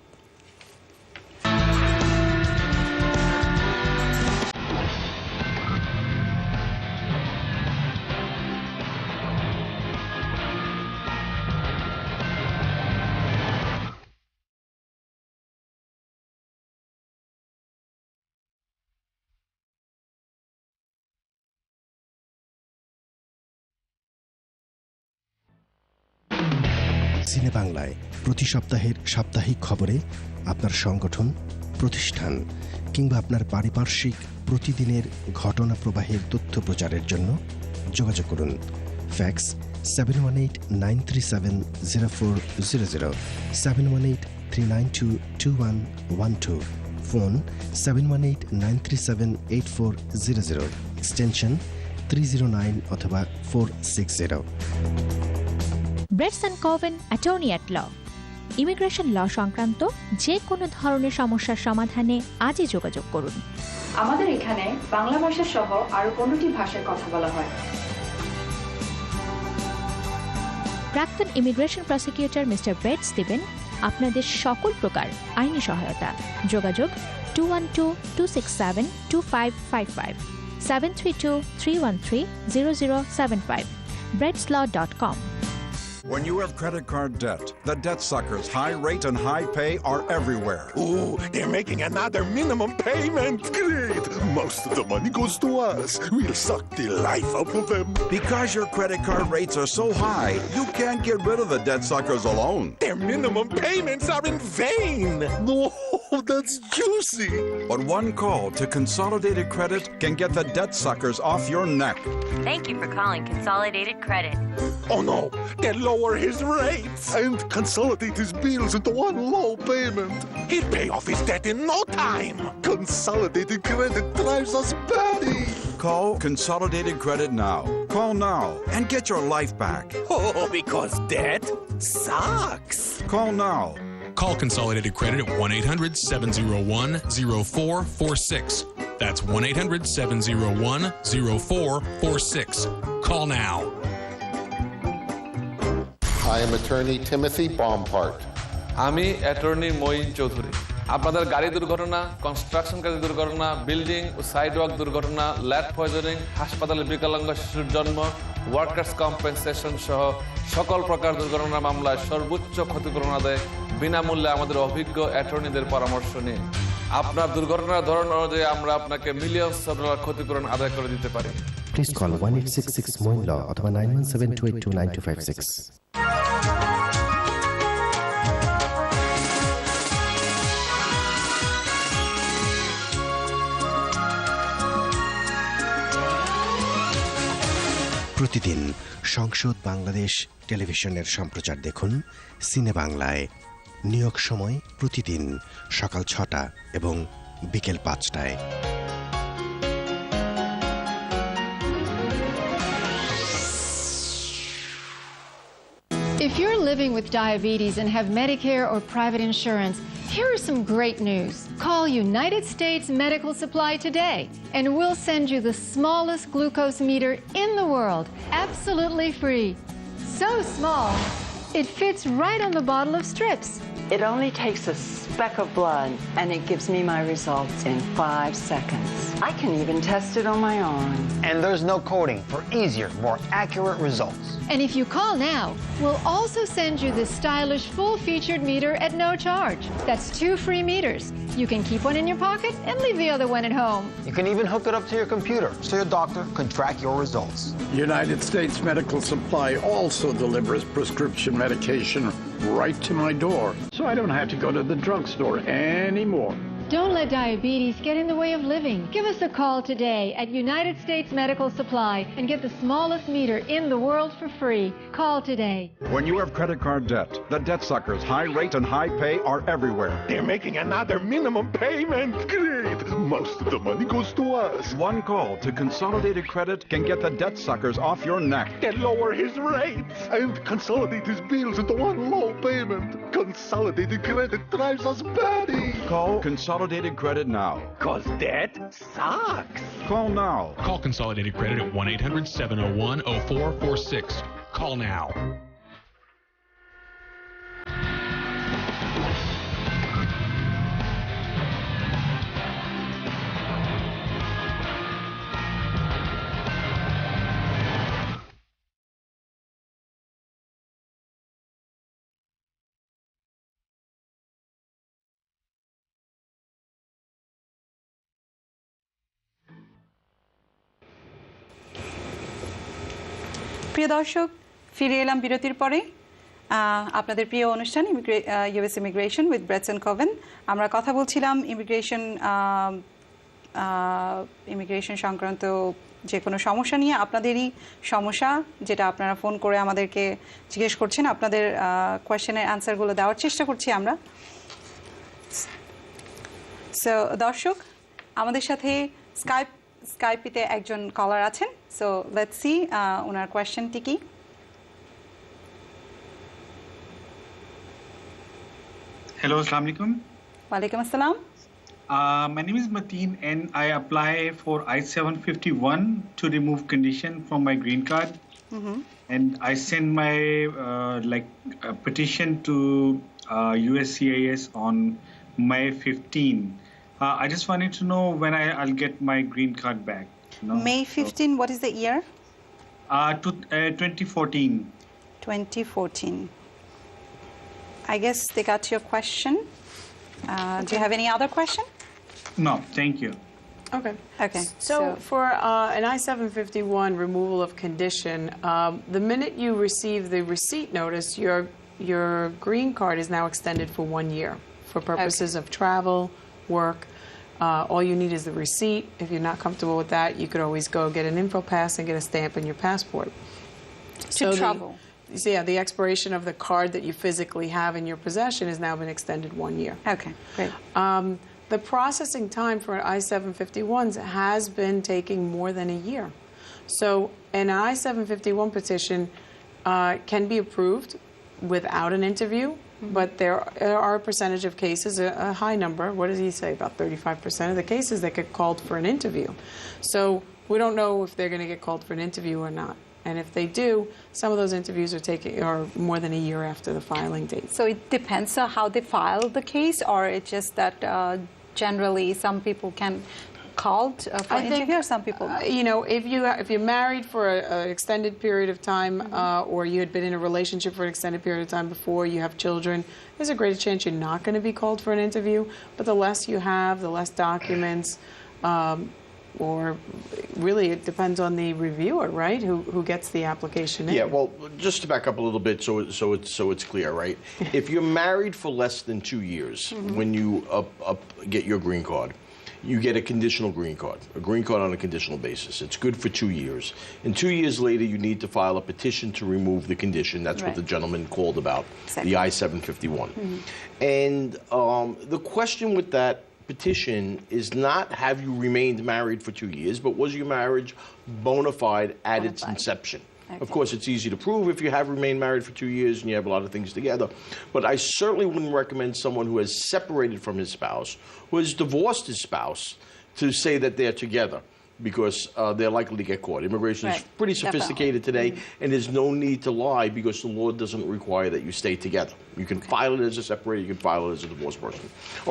সিনে বাংলায় প্রতি সপ্তাহের সাপ্তাহিক খবরে আপনার সংগঠন, প্রতিষ্ঠান কিংবা আপনার পারিপার্শ্বিক প্রতিদিনের ঘটনা প্রবাহের তথ্য প্রচারের জন্য যোগাযোগ করুন। ফ্যাক্স 718-937-0400, 718-392-2112, ফোন 7189378400, এক্সটেনশন 309 অথবা 460। Bretz Coven attorney at law. Immigration law সংক্রান্ত যে কোনো ধরনের সমস্যার সমাধানে আজই যোগাযোগ করুন। আমাদের এখানে বাংলা ভাষা সহ আরো 15টি ভাষায় কথা বলা হয়। প্রাক্তন ইমিগ্রেশন প্রসিকিউটর মিস্টার ব্রেটস দিবেন আপনাদের সকল প্রকার আইনি সহায়তা। যোগাযোগ 212-267-2555, 732-313-0075, bretzlaw.com. When you have credit card debt, the debt suckers' high rate and high pay are everywhere. Ooh, they're making another minimum payment. Great. Most of the money goes to us. We'll suck the life out of them. Because your credit card rates are so high, you can't get rid of the debt suckers alone. Their minimum payments are in vain. Oh, that's juicy. But one call to Consolidated Credit can get the debt suckers off your neck. Thank you for calling Consolidated Credit. Oh no, they'll lower his rates and consolidate his bills into one low payment. He'll pay off his debt in no time. Consolidated Credit drives us batty. Call Consolidated Credit now. Call now and get your life back. Oh, because debt sucks. Call now. Call Consolidated Credit at 1-800-701-0446. That's 1-800-701-0446. Call now. I am attorney Timothy Bompart. আমি attorney Moin Chowdhury. আপনাদের গাড়ি দুর্ঘটনা, construction কাজে দুর্ঘটনা, building ও সাইডওয়াক দুর্ঘটনা, lad poisoning, হাসপাতালে বিকলাঙ্গ শিশুর জন্ম, ওয়ার্কার্স কম্পেনসেশন সহ সকল প্রকার দুর্ঘটনা মামলায় সর্বোচ্চ ক্ষতিপূরণ আদায় বিনামূল্যে আমাদের অভিজ্ঞ অ্যাটর্নিদের পরামর্শ নিয়ে আপনার দুর্ঘটনার ধরন অনুযায়ী আমরা আপনাকে মিলিয়ন ডলার ক্ষতিপূরণ আদায় করে দিতে পারি। প্লিজ কল 1866-MOIN-LAW অথবা 9172829256। প্রতিদিন সংসদ বাংলাদেশ টেলিভিশনের সম্প্রচার দেখুন সিনে বাংলায়। নিয়োগ সময় প্রতিদিন সকাল 6টা এবং বিকেল 5টায়। If you're living with diabetes and have Medicare or private insurance, here are some great news. Call United States Medical Supply today, and we'll send you the smallest glucose meter in the world, absolutely free. So small, it fits right on the bottle of strips. It only takes a speck of blood, and it gives me my results in 5 seconds. I can even test it on my arm. And there's no coding for easier, more accurate results. And if you call now, we'll also send you this stylish full-featured meter at no charge. That's 2 free meters. You can keep one in your pocket and leave the other one at home. You can even hook it up to your computer so your doctor can track your results. United States Medical Supply also delivers prescription medication right to my door, so I don't have to go to the drugstore anymore. Don't let diabetes get in the way of living. Give us a call today at United States Medical Supply and get the smallest meter in the world for free. Call today. When you have credit card debt, the debt suckers' high rate and high pay are everywhere. They're making another minimum payment. Great. Most of the money goes to us. One call to Consolidated Credit can get the debt suckers off your neck. They'll lower his rates and consolidate his bills into one low payment. Consolidated Credit drives us batty. Call Consolidated Credit now. Cause debt sucks. Call now. Call Consolidated Credit at 1-800-701-0446. Call now. প্রিয় দর্শক, ফিরে এলাম বিরতির পরে। আপনাদের প্রিয় অনুষ্ঠান US immigration with Bretz Covent. আমরা কথা বলছিলাম ইমিগ্রেশন সংক্রান্ত যে কোনো সমস্যা নিয়ে। আপনাদেরই সমস্যা যেটা আপনারা ফোন করে আমাদেরকে জিজ্ঞেস করছেন, আপনাদের কোয়েশ্চেনের অ্যান্সারগুলো দেওয়ার চেষ্টা করছি আমরা। সো দর্শক আমাদের সাথে স্কাইপিতে একজন কলার আছেন সো লেটস সি ওনার কোয়েশ্চেনটি কি Hello, Assalamu alaikum. ওয়ালাইকুম আসসালাম My name is Mateen and I apply for I-751 to remove condition from my green card. And I send my petition to USCIS on May 15. I just wanted to know when I'll get my green card back. May 15 what is the year 2014. 2014 I guess they got your question do you have any other question No, thank you. Okay. Okay. So for an I-751 removal of condition, the minute you receive the receipt notice, your green card is now extended for 1 year for purposes of travel, work. All you need is the receipt. If you're not comfortable with that, you could always go get an info pass and get a stamp in your passport. To travel. So yeah, the expiration of the card that you physically have in your possession has now been extended 1 year. Okay, great. The processing time for I-751s has been taking more than a year. So an I-751 petition can be approved without an interview, but there are a percentage of cases, a high number, what does he say, about 35% of the cases that get called for an interview. So we don't know if they're going to get called for an interview or not. And if they do, some of those interviews are more than a year after the filing date. So it depends on how they file the case, or it's just that generally some people can called for an interview, or some people. You know, if you're married for an extended period of time, or you had been in a relationship for an extended period of time before, you have children, there's a greater chance you're not going to be called for an interview. But the less you have, the less documents. Or really, it depends on the reviewer, right? Who gets the application in. Yeah, well, just to back up a little bit, so it's clear, right? If you're married for less than 2 years when you get your green card, you get a conditional green card, a green card on a conditional basis. It's good for 2 years. And 2 years later, you need to file a petition to remove the condition. That's what the gentleman called about, the I-751. And the question with that petition is not have you remained married for 2 years, but was your marriage bona fide at its inception? Of course, it's easy to prove if you have remained married for 2 years and you have a lot of things together. But I certainly wouldn't recommend someone who has separated from his spouse, who has divorced his spouse, to say that they're together, because they're likely to get caught. Immigration is pretty sophisticated today, and there's no need to lie because the law doesn't require that you stay together. You can file it as a separated, you can file it as a divorced person.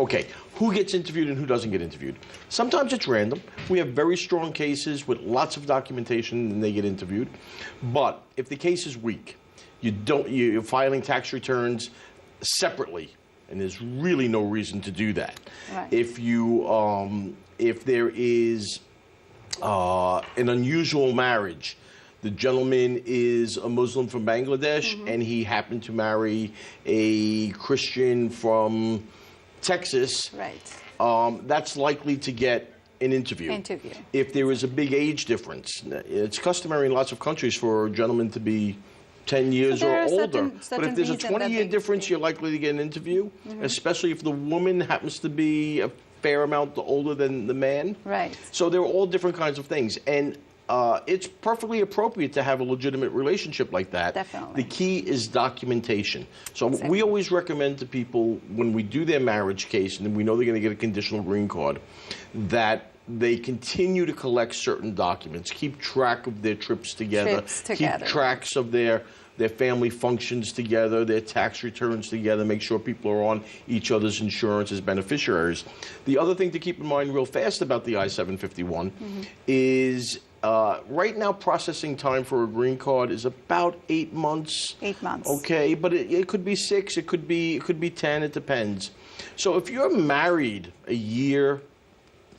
Okay, who gets interviewed and who doesn't get interviewed? Sometimes it's random. We have very strong cases with lots of documentation and they get interviewed. But if the case is weak, you're filing tax returns separately, and there's really no reason to do that. If there is an unusual marriage. The gentleman is a Muslim from Bangladesh, and he happened to marry a Christian from Texas. Right. That's likely to get an interview. If there is a big age difference, it's customary in lots of countries for a gentleman to be 10 years or older. But if there's a 20-year difference, you're likely to get an interview, especially if the woman happens to be a fair amount older than the man. Right. So there are all different kinds of things. And it's perfectly appropriate to have a legitimate relationship like that. Definitely. The key is documentation. So we always recommend to people when we do their marriage case and we know they're going to get a conditional green card, that they continue to collect certain documents, keep track of their trips together, keep tracks of their family functions together, their tax returns together, make sure people are on each other's insurance as beneficiaries. The other thing to keep in mind real fast about the I-751 is right now processing time for a green card is about 8 months. 8 months. Okay, but it could be 6, it could be 10, it depends. So if you're married a year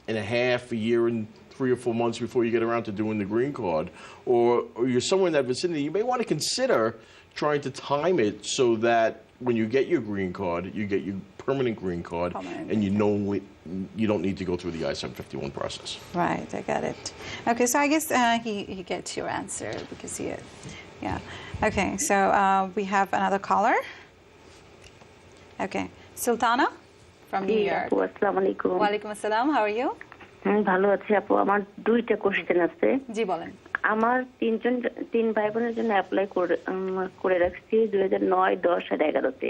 and a half, a year and 3 or 4 months before you get around to doing the green card, or you're somewhere in that vicinity, you may want to consider trying to time it so that when you get your green card, you get your permanent green card, and you don't need to go through the I-751 process. Right, I got it. Okay, so I guess he gets your answer because yeah. Okay, so we have another caller. Okay, Sultana from New York. আসসালামু আলাইকুম। Walaikum assalam. How are you? ভালো আছি আপু। আমার দুইটা question আছে। জি বলেন। আমার তিন ভাই বোনের জন্য অ্যাপ্লাই করে রাখছি 2009, 10 আর 11-তে।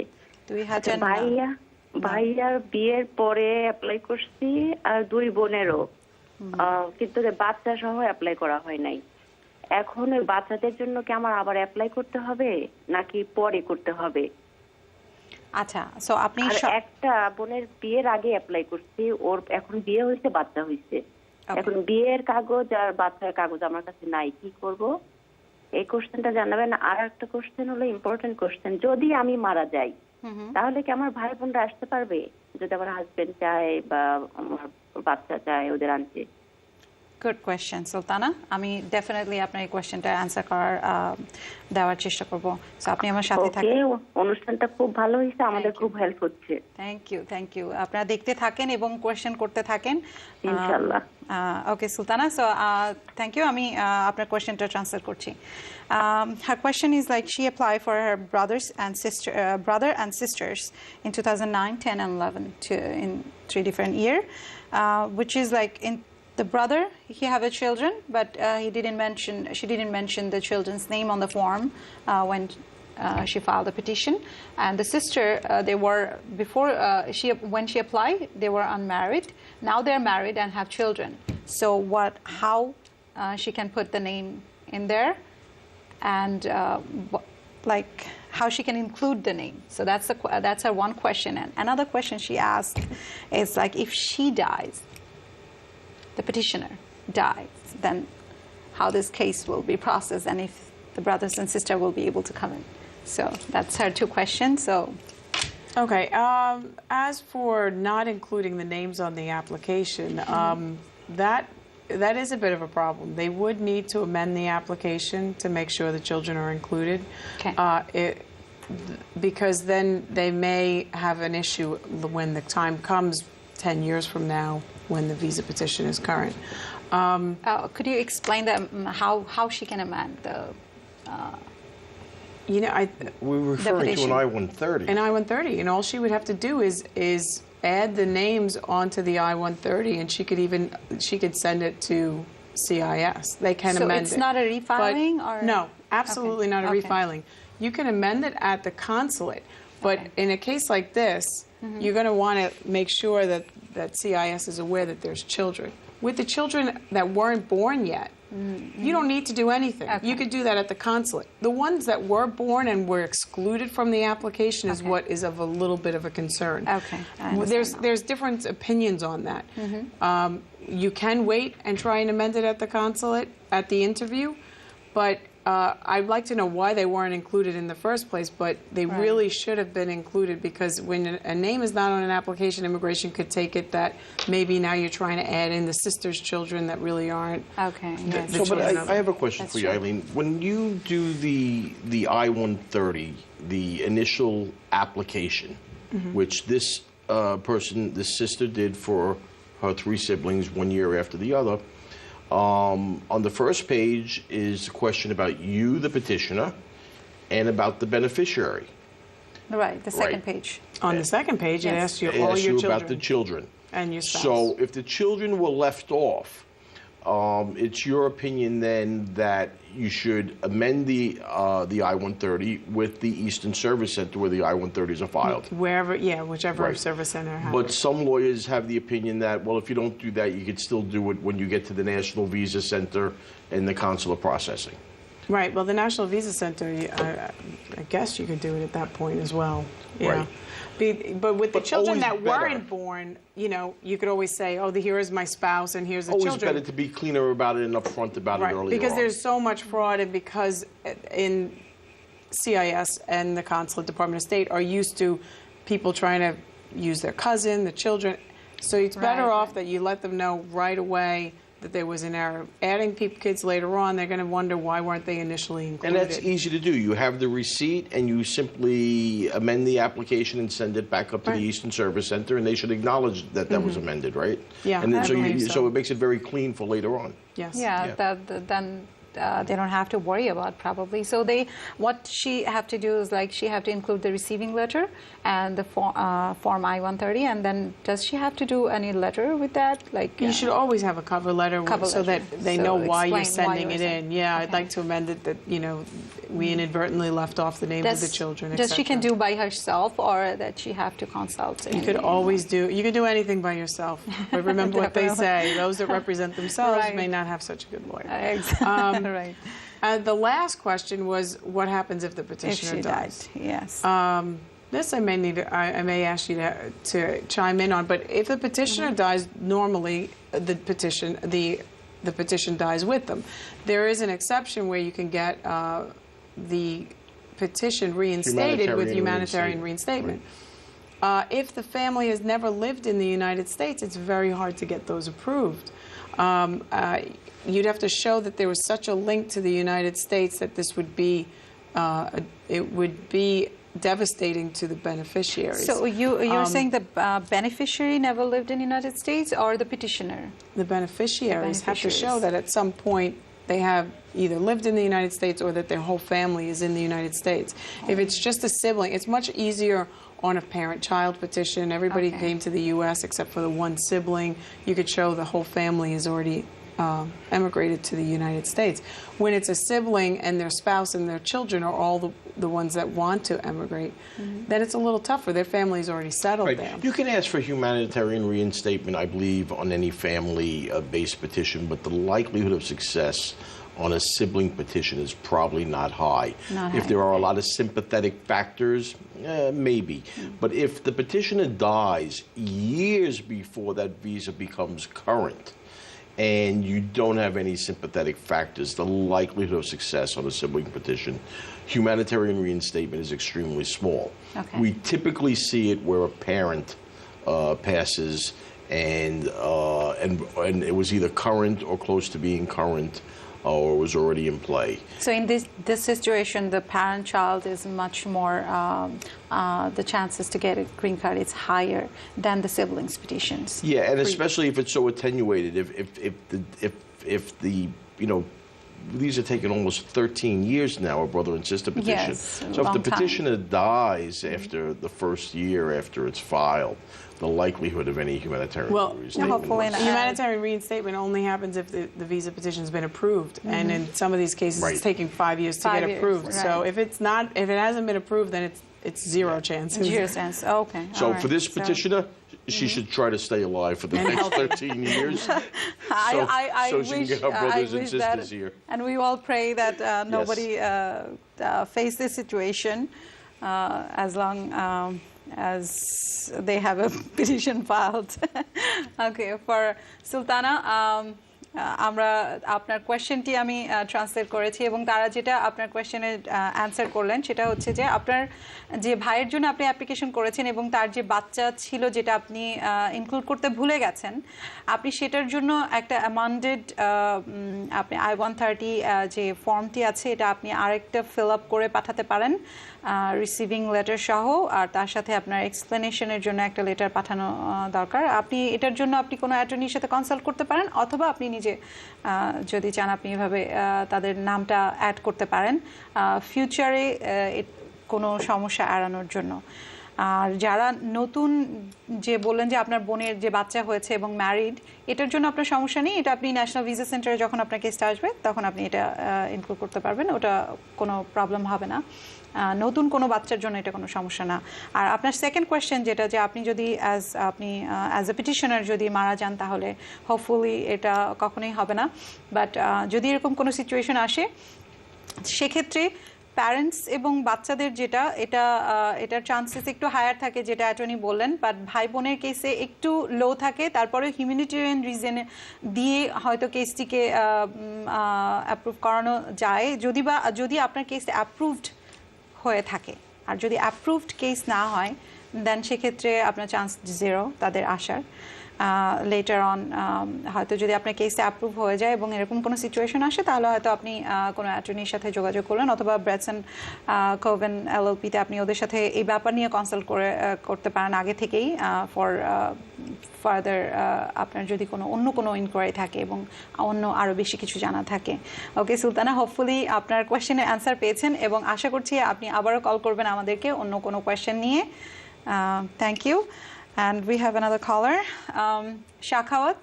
ভাইয়ার বিয়ের পরে অ্যাপ্লাই করছি আর দুই বোনেরও, কিন্তু বাচ্চা সহ অ্যাপ্লাই করা হয় নাই। এখন ওই বাচ্চাদের জন্য কি আমার আবার অ্যাপ্লাই করতে হবে নাকি পরে করতে হবে? আচ্ছা, সো আপনি একটা বোনের বিয়ের আগে অ্যাপ্লাই করছি, ওর এখন বিয়ে হয়েছে, বাচ্চা হয়েছে, এখন বিয়ের কাগজ আর বাচ্চার কাগজ আমার কাছে নাই, কি করব? এই কোশ্চেনটা জানাবেন। আর একটা কোশ্চেন হলো ইম্পর্টেন্ট কোশ্চেন, যদি আমি মারা যাই তাহলে কি আমার ভাই বোনরা আসতে পারবে যদি আমার হাজবেন্ড চায় বা আমার বাচ্চা চায় ওদের আনতে? গুড কোয়েশ্চেন সুলতানা, আমি ডেফিনেটলি আপনার এই কোয়েশ্চেনটা অ্যানসার দেওয়ার চেষ্টা করব। সো আপনি আমার সাথে থাকেন। অনুষ্ঠানটা খুব ভালো হয়েছে, আমাদের খুব হেল্প হচ্ছে। Thank you. আপনারা দেখতে থাকেন এবং কোয়েশ্চেন করতে থাকেন ইনশাআল্লাহ। Okay Sultana, so thank you. আমি আপনার কোয়েশ্চেনটা ট্রান্সলেট করছি। Her question is like she applied for her brother and sisters in 2009, 10, and 11 in 3 different years, which is like in the brother, he have a children, but she didn't mention the children's name on the form when she filed the petition. And the sister, they were before when she applied, they were unmarried. Now they're married and have children. So how she can put the name in there, and like how she can include the name. So that's her one question. And another question she asked is like if she dies, the petitioner dies, then how this case will be processed and if the brothers and sister will be able to come in. So that's her two questions. So okay, as for not including the names on the application, that is a bit of a problem. They would need to amend the application to make sure the children are included. Okay. Because then they may have an issue when the time comes 10 years from now when the visa petition is current. Could you explain that how she can amend the? We're referring to an I-130. An I-130, and all she would have to do is add the names onto the I-130, and she could send it to CIS. They can amend it. So it's not a refiling, or no, absolutely not a refiling. You can amend it at the consulate, but in a case like this, you're going to want to make sure that CIS is aware that there's children. With the children that weren't born yet, you don't need to do anything. You could do that at the consulate. The ones that were born and were excluded from the application is what is of a little bit of a concern. Okay. There's different opinions on that. You can wait and try and amend it at the consulate at the interview, but I'd like to know why they weren't included in the first place, but they really should have been included, because when a name is not on an application, immigration could take it that maybe now you're trying to add in the sister's children that really aren't. Okay. But I have a question for you, Eileen. When you do the I-130, the initial application, which this sister did for her 3 siblings 1 year after the other, on the first page is a question about you, the petitioner, and about the beneficiary. Right, the second page. On the second page, it asks you all your children. About the children. And your spouse. So if the children were left off, it's your opinion then that you should amend the I-130 with the Eastern Service Center where the I-130s are filed. Whichever service center has. But some lawyers have the opinion that, well, if you don't do that, you could still do it when you get to the National Visa Center and the consular processing. Right. Well, the National Visa Center, I guess you could do it at that point as well. Yeah. Right. But with the children that weren't born, you could always say, oh, here is my spouse and here's the children. Always better to be cleaner about it and upfront about it earlier because on. there's so much fraud, and because in CIS and the Consulate Department of State are used to people trying to use their cousin, the children. So it's better off that you let them know right away that there was an error. Adding kids later on, they're going to wonder why weren't they initially included. And that's easy to do. You have the receipt and you simply amend the application and send it back up to the Eastern Service Center, and they should acknowledge that that was amended, right? Yeah, and then so it makes it very clean for later on. Yes. Yeah, then they don't have to worry about probably. So what she have to do is like she have to include the receiving letter and the form I-130, and then does she have to do any letter with that? Like you should always have a cover letter so that they know why you're sending it in. Yeah, okay. I'd like to amend it that we inadvertently left off the names of the children. Does she can do by herself, or that she have to consult? You could always do. You can do anything by yourself. But remember what they say: those that represent themselves may not have such a good lawyer. Exactly. Right. The last question was, what happens if the petitioner dies? Yes. This I may ask you to chime in on. But if the petitioner dies, normally the petition dies with them. There is an exception where you can get the petition reinstated with humanitarian reinstatement. Right. If the family has never lived in the United States, it's very hard to get those approved. You'd have to show that there was such a link to the United States that this would be, it would be devastating to the beneficiaries. So you're saying the beneficiary never lived in the United States, or the petitioner? The beneficiaries have to show that at some point they have either lived in the United States or that their whole family is in the United States. If it's just a sibling, it's much easier on a parent-child petition. Everybody came to the U.S. except for the one sibling. You could show the whole family is already emigrated to the United States. When it's a sibling and their spouse and their children are all the ones that want to emigrate, then it's a little tougher. Their family's already settled there. You can ask for humanitarian reinstatement, I believe, on any family-based petition, but the likelihood of success on a sibling petition is probably not high. If there are a lot of sympathetic factors, maybe. But if the petitioner dies years before that visa becomes current, and you don't have any sympathetic factors, the likelihood of success on a sibling petition, humanitarian reinstatement is extremely small. We typically see it where a parent passes and it was either current or close to being current, or was already in play. So in this situation, the parent-child is much more, the chances to get a green card is higher than the siblings petitions. Yeah, and especially if it's so attenuated. If the these are taking almost 13 years now, a brother and sister petition. Yes, so if the petitioner dies after the first year after it's filed, the likelihood of any humanitarian reinstatement. Humanitarian reinstatement only happens if the visa petition's been approved, and in some of these cases, it's taking 5 years to get approved. So if it hasn't been approved, then it's zero chance. Zero chance. Okay. So for this petitioner, she should try to stay alive for the next 13 years, so she can get her brothers and sisters here. And we all pray that nobody face this situation as long as they have a petition filed. Okay, for Sultana, আমরা আপনার কোয়েশ্চেনটি আমি translate করেছি এবং তারা যেটা আপনার কোয়েশ্চেনের answer করলেন সেটা হচ্ছে যে আপনার যে ভাইয়ের জন্য আপনি অ্যাপ্লিকেশন করেছেন এবং তার যে বাচ্চা ছিল যেটা আপনি ইনক্লুড করতে ভুলে গেছেন, আপনি সেটার জন্য একটা অ্যামান্ডেড আপনি I-130 যে ফর্মটি আছে এটা আপনি আরেকটা ফিল আপ করে পাঠাতে পারেন রিসিভিং লেটার সহ, আর তার সাথে আপনার এক্সপ্লেনেশনের জন্য একটা লেটার পাঠানো দরকার। আপনি এটার জন্য আপনি কোনো অ্যাটর্নির সাথে কনসাল্ট করতে পারেন, অথবা আপনি নিজে যদি চান আপনি এভাবে তাদের নামটা অ্যাড করতে পারেন ফিউচারে কোনো সমস্যা এড়ানোর জন্য। আর যারা নতুন যে বললেন যে আপনার বোনের যে বাচ্চা হয়েছে এবং ম্যারিড, এটার জন্য আপনার সমস্যা নেই, এটা আপনি ন্যাশনাল ভিসা সেন্টারে যখন আপনার কেসটা আসবে তখন আপনি এটা ইনক্লুড করতে পারবেন, ওটা কোনো প্রবলেম হবে না। নতুন কোনো বাচ্চার জন্য এটা কোনো সমস্যা না। আর আপনার সেকেন্ড কোয়েশ্চেন যেটা যে আপনি যদি অ্যাজ এ পিটিশনার যদি মারা যান তাহলে হোপফুলি এটা কখনোই হবে না, বাট যদি এরকম কোনো সিচুয়েশন আসে সেক্ষেত্রে প্যারেন্টস এবং বাচ্চাদের যেটা এটার চান্সেস একটু হায়ার থাকে যেটা অ্যাটর্নি বললেন, বাট ভাই বোনের কেসে একটু লো থাকে। তারপরে হিউম্যানিটেরিয়ান রিজন দিয়ে হয়তো কেসটিকে অ্যাপ্রুভ করানো যায় যদি আপনার কেস অ্যাপ্রুভড হয়ে থাকে। আর যদি অ্যাপ্রুভড কেস না হয় দেন সেক্ষেত্রে আপনার চান্স জিরো তাদের আসার। লেটার অন হয়তো যদি আপনার কেসটা অ্যাপ্রুভ হয়ে যায় এবং এরকম কোনো সিচুয়েশন আসে তাহলে হয়তো আপনি কোনো অ্যাটর্নির সাথে যোগাযোগ করলেন, অথবা ব্রেটস কোভেন LLP তে আপনি ওদের সাথে এই ব্যাপার নিয়ে কনসাল্ট করতে পারেন আগে থেকেই ফর ফার্দার আপনার যদি অন্য কোনো ইনকোয়ারি থাকে এবং অন্য আরও বেশি কিছু জানা থাকে। ওকে সুলতানা, হোপফুলি আপনার কোয়েশ্চেনের অ্যান্সার পেয়েছেন এবং আশা করছি আপনি আবারও কল করবেন আমাদেরকে অন্য কোনো কোয়েশ্চেন নিয়ে। Thank you. And we have another caller, Shakhawat,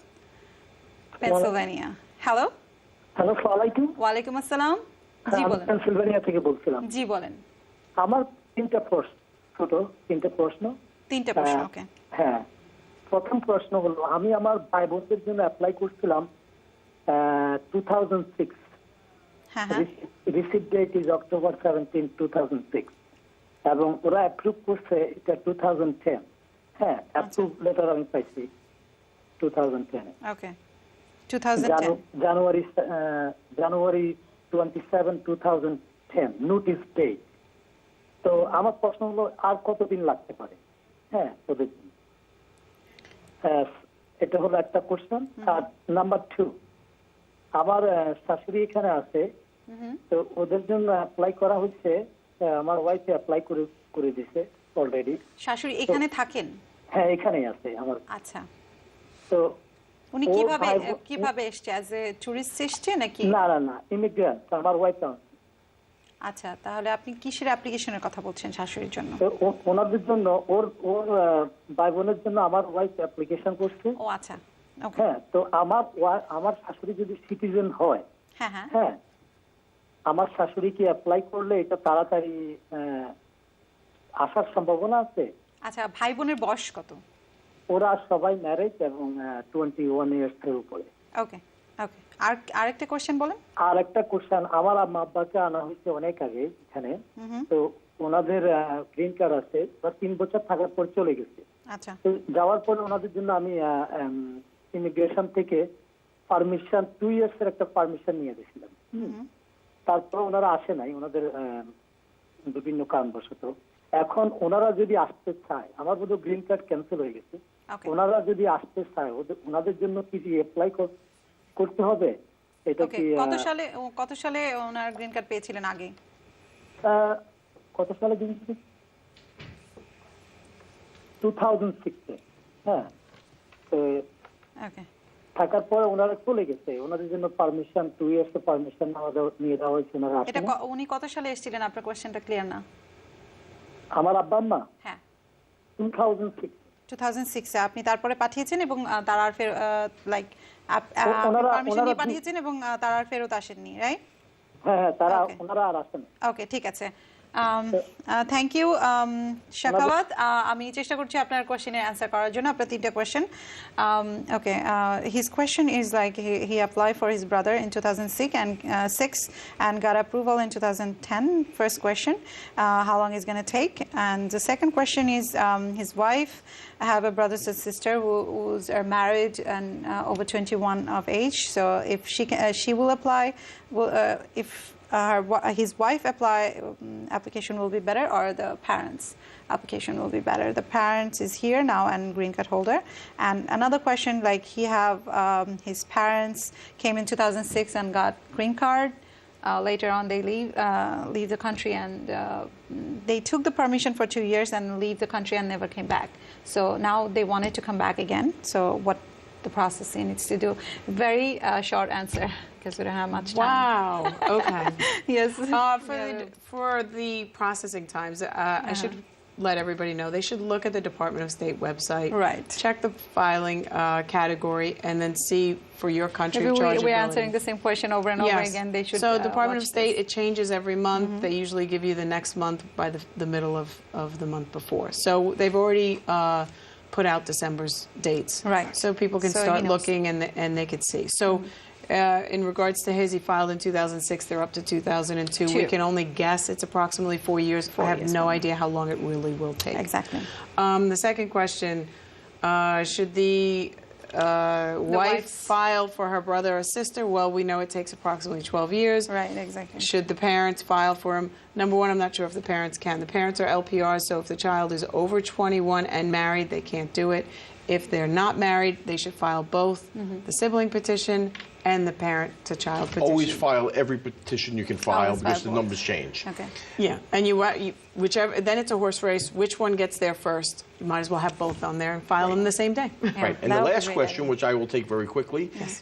Pennsylvania. Hello. Hello, আসসালামু আলাইকুম। ওয়ালাইকুম আসসালাম। জি বলেন। পেনসিলভেনিয়া থেকে বলছিলাম। জি বলেন। আমার তিনটা প্রশ্ন। ওকে। হ্যাঁ, প্রথম প্রশ্ন হলো, আমি আমার ভাই বোনদের জন্য অ্যাপ্লাই করছিলাম 2006। রিসিভ ডেট ইজ October 17, 2006 এবং ওরা অ্যাপ্রুভ করছে এটা 2010। হ্যাঁ, অ্যাপ্রুভ লেটার আমি পাইছি 2010 এ। ওকে। 2010 জানুয়ারি 27, 2010 নোটিস ডেট। তো আমার প্রশ্ন হলো আর কতদিন লাগতে পারে? হ্যাঁ, ওদের জন্য। এটা হলো একটা কোশ্চেন। আর নাম্বার 2, আমার শাশুড়ি এখানে আছে, তো ওদের জন্য অ্যাপ্লাই করা হচ্ছে। আমার ওয়াইফ অ্যাপ্লাই করে দিয়েছে অলরেডি। শাশুড়ি এখানে থাকেন? হ্যাঁ, এখানেই আছে আমার। আচ্ছা। তো উনি কিভাবে এসেছে? অ্যাজ এ টুরিস্ট এসেছে নাকি? না, ইমিগ্রেন্ট। আমার ওয়াইফ। আচ্ছা, তাহলে আপনি কিসের অ্যাপ্লিকেশনের কথা বলছেন শাশুড়ির জন্য? ওনাদের জন্য, ওর ভাই বোনের জন্য আমার ওয়াইফ অ্যাপ্লিকেশন করছে। ও আচ্ছা। হ্যাঁ, তো আমার শাশুড়ি যদি সিটিজেন হয়, হ্যাঁ, আমার শাশুড়ি কি অ্যাপ্লাই করলে এটা তাড়াতাড়ি আসার সম্ভাবনা আছে? আচ্ছা, ভাই বোনের বয়স কত? ওরা সবাই ম্যারেজ এবং 21 ইয়ার্স এর উপরে। ওকে। আর আরেকটা কোশ্চেন বলেন। আর একটা কোশ্চেন, আমার আম্মা আব্বাকে আনা হয়েছে অনেক আগে এখানে, তো ওনাদের গ্রিন কার্ড আছে, 3 বছর থাকার পর চলে গেছে। আচ্ছা। তো যাওয়ার পরে ওনাদের জন্য আমি ইমিগ্রেশন থেকে পারমিশন 2 ইয়ার্স এর একটা পারমিশন নিয়ে গেছিলাম। তারপর ওনারা আসে নাই, ওনাদের বিভিন্ন কারণবশত। এখন ওনারা যদি আসতে চায়, আমার বোধহয় গ্রিন কার্ড ক্যান্সেল হয়ে গেছে, ওনারা যদি আসতে চায়, ওনাদের জন্য কি অ্যাপ্লাই করতে হবে? এটা কি কত সালে ওনার গ্রিন কার্ড পেয়েছিলেন আগে? কত সালে গ্রিন কার্ড? 2006 এ। হ্যাঁ, তো থাকার পরে ওনারা চলে গেছে, ওনাদের জন্য পারমিশন 2 ইয়ার্স এর পারমিশন নিয়ে দেওয়া হয়েছে। ওনারা এটা উনি কত সালে এসেছিলেন? আপনার কোশ্চেনটা ক্লিয়ার না। আমার আব্বা আম্মা? হ্যাঁ, 2006 এ আপনি তারপরে পাঠিয়েছেন এবং তারা আর লাইক পারমিশন নিয়ে পাঠিয়েছেন এবং তারা আর ফেরত আসেননি, রাইট? হ্যাঁ, ওনারা আর আসেন। ওকে, ঠিক আছে। Thank you Shakhawat. আমি চেষ্টা করছি আপনার কোয়েশ্চেনের অ্যান্সার করার জন্য। আপনার 3টা question. Okay, his question is like he apply for his brother in 2006 and got approval in 2010. First question, how long is going to take? And the second question is his wife have a brother and sister who's married and over 21 of age. So if she will apply, if his wife application will be better, or the parents' application will be better. The parents is here now and green card holder. And another question, like he have his parents came in 2006 and got green card. Later on they leave the country, and they took the permission for 2 years and leave the country and never came back. So now they wanted to come back again. So what the process he needs to do? Very short answer, because we don't have much time. Wow. Okay. Yes. For the processing times, I should let everybody know they should look at the Department of State website. Right. Check the filing category and then see for your country of chargeability. We're answering the same question over and over again. They should. So Department of State, it changes every month. They usually give you the next month by the middle of the month before. So they've already put out December's dates. Right. So people can start looking and they could see. So in regards to his, he filed in 2006. They're up to 2002. We can only guess it's approximately 4 years. I have no idea how long it really will take. Exactly. The second question, should the wife file for her brother or sister? Well, we know it takes approximately 12 years. Right, exactly. Should the parents file for him? Number one, I'm not sure if the parents can. The parents are LPRs, so if the child is over 21 and married, they can't do it. If they're not married, they should file both the sibling petition and the parent-to-child petition. Always file every petition you can file because the numbers change. Okay. Yeah, and whichever. Then it's a horse race. Which one gets there first? You might as well have both on there and file them the same day. Right. And the last question, which I will take very quickly, Yes.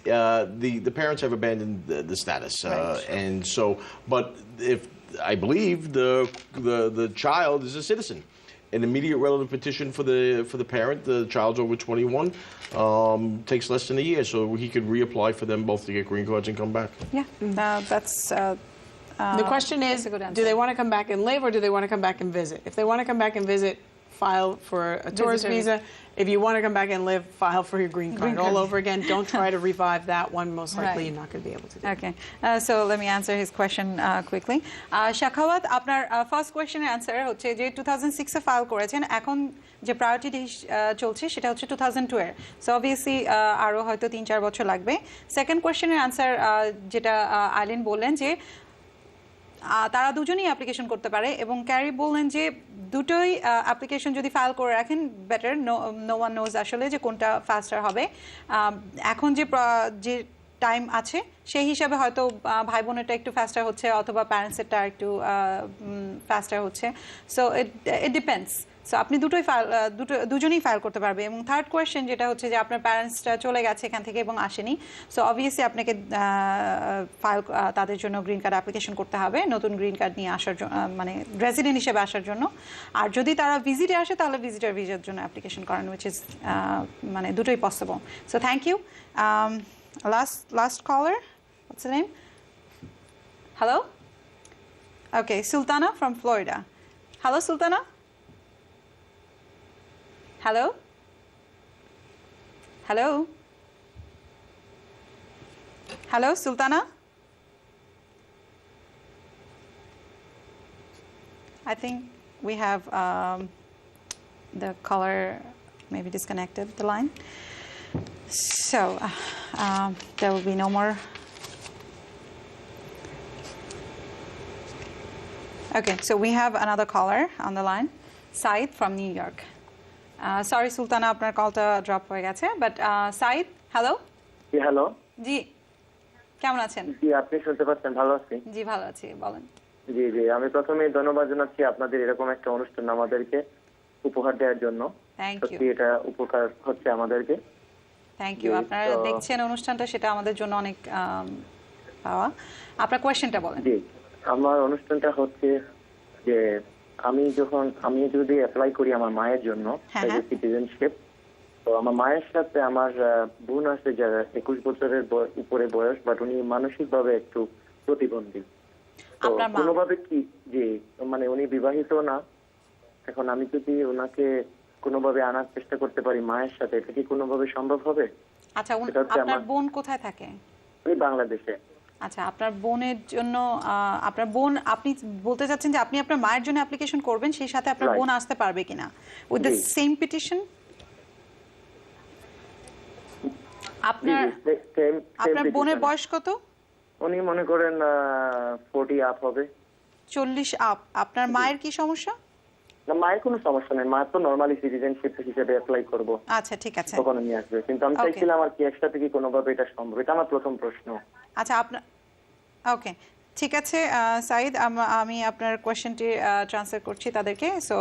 the parents have abandoned the status, and so, but if I believe the child is a citizen. An immediate relative petition for the parent, the child's over 21, takes less than a year, so he could reapply for them both to get green cards and come back. Yeah, that's. The question is, do they want to come back and live, or do they want to come back and visit? If they want to come back and visit, file for a tourist visa. If you want to come back and live, file for your green card all over again. Don't try to revive that one. Most likely you're not going to be able to do it. Okay, so let me answer his question quickly. Shakhawat, আপনার first কোয়েশ্চেনের answer হচ্ছে যে 2006 এ file করেছেন, এখন যে priority চলছে সেটা হচ্ছে 2002 এর। সো অবভিয়াসলি আরো হয়তো 3-4 বছর লাগবে। সেকেন্ড কোয়েশ্চেনের অ্যান্সার যেটা আইলিন বললেন যে তারা দুজনেই অ্যাপ্লিকেশন করতে পারে, এবং ক্যারি বললেন যে দুটোই অ্যাপ্লিকেশন যদি ফাইল করে রাখেন বেটার, নো ওয়ান নোজ আসলে যে কোনটা ফাস্টার হবে। এখন যে টাইম আছে সেই হিসাবে হয়তো ভাই বোনেরটা একটু ফাস্টার হচ্ছে অথবা প্যারেন্টসেরটা একটু ফাস্টার হচ্ছে। So it depends. সো আপনি দুজনেই ফাইল করতে পারবে। এবং থার্ড কোয়েশ্চেন যেটা হচ্ছে যে আপনার প্যারেন্টসটা চলে গেছে এখান থেকে এবং আসেনি, সো অবভিয়াসলি আপনাকে তাদের জন্য গ্রিন কার্ড অ্যাপ্লিকেশন করতে হবে, নতুন গ্রিন কার্ড নিয়ে আসার জন্য, মানে রেসিডেন্ট হিসেবে আসার জন্য। আর যদি তারা ভিজিটে আসে তাহলে ভিজিটার ভিসার জন্য অ্যাপ্লিকেশন করেন, উইচ ইজ মানে দুটোই possible. So thank you. Last caller, what's the name? Hello? Okay, Sultana from Florida. Hello, Sultana? Hello? Hello? Hello, Sultana? I think we have the caller maybe disconnected the line. So there will be no more. Okay, so we have another caller on the line, Said from New York. Sorry, Sultana, আপনার কলটা drop হয়ে গেছে, but Saeed, hello. জি hello. জি, কেমন আছেন? জি, আপনি শুনতে পাচ্ছেন? ভালো আছি। জি, ভালো আছি, বলেন। জি জি, আমি প্রথমে ধন্যবাদ জানাচ্ছি আপনাদের এরকম একটা অনুষ্ঠান আমাদেরকে উপহার দেওয়ার জন্য। Thank you. সত্যি এটা উপকার হচ্ছে আমাদেরকে। Thank you. আপনারা দেখছেন অনুষ্ঠানটা, সেটা আমাদের জন্য অনেক পাওয়া। আপনার কোয়েশ্চেনটা বলেন। জি, আমার অনুষ্ঠানটা হচ্ছে যে আমি যদি অ্যাপ্লাই করি আমার মায়ের জন্য সিটিজেনশিপ, তো আমার মায়ের সাথে আমার বোন আছে যারা 21 বছরের উপরে বয়স, বাট উনি মানসিকভাবে একটু প্রতিবন্ধী। তো কোনোভাবে কি যে মানে উনি বিবাহিত না, এখন আমি যদি ওনাকে কোনোভাবে আনার চেষ্টা করতে পারি মায়ের সাথে, এটা কি কোনোভাবে সম্ভব হবে? আচ্ছা, আপনার বোন কোথায় থাকে? ওই বাংলাদেশে। আচ্ছা, আপনার বোনের জন্য আপনার বোন, আপনি বলতে চাচ্ছেন যে আপনি আপনার মায়ের জন্য অ্যাপ্লিকেশন করবেন, সেই সাথে আপনার বোন আসতে পারবে কিনা উইথ দ্য সেম পিটিশন? আপনার বোনের বয়স কত? উনি মনে করেন 40 আপ হবে। 40 আপ। আপনার মায়ের কি সমস্যা? না, মায়ের কোনো সমস্যা নেই, মা তো নরমালি সিটিজেনশিপ হিসেবে অ্যাপ্লাই করব। আচ্ছা, ঠিক আছে, তখন আমি আসবে, কিন্তু আমি চাইছিলাম আর কি একসাথে কি কোনোভাবে এটা সম্ভব, এটা আমার প্রথম প্রশ্ন। আচ্ছা, আপনার ওকে, ঠিক আছে সাইদ, আমি আপনার কোয়েশ্চেনটি ট্রান্সফার করছি তাদেরকে। So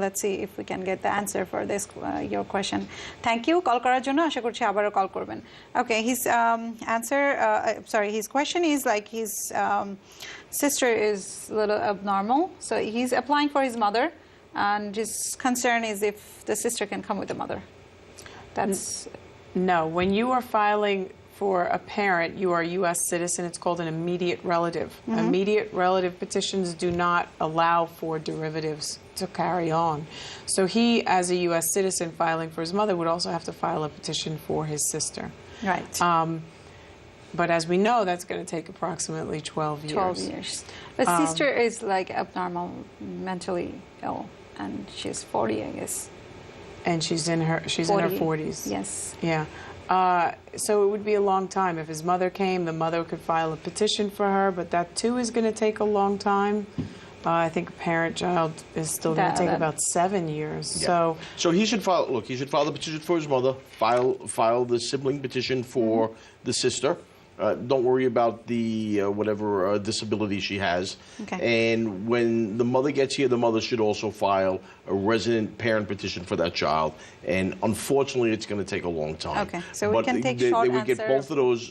let's see if we can get the answer for this your question. Thank you call করার জন্য, আশা করছি আবারও কল করবেন। Okay, his his question is like his sister is a little abnormal, so he's applying for his mother, and his concern is if the sister can come with the mother. That's no. When you are filing for a parent, you are a U.S. citizen. It's called an immediate relative. Immediate relative petitions do not allow for derivatives to carry on. So he, as a U.S. citizen filing for his mother, would also have to file a petition for his sister. Right. But as we know, that's going to take approximately 12 years. 12 years. The sister is like abnormal, mentally ill, and she's 40, I guess. And she's in her 40s. Yes. Yeah. So it would be a long time. If his mother came, the mother could file a petition for her, but that too is going to take a long time. I think parent-child is still going to take about 7 years. Yeah. So he should file. Look, he should file the petition for his mother. File the sibling petition for the sister. don't worry about the whatever disability she has. Okay. And when the mother gets here, the mother should also file a resident parent petition for that child. And unfortunately, it's going to take a long time. Okay, so we can take they short would get answer. both of those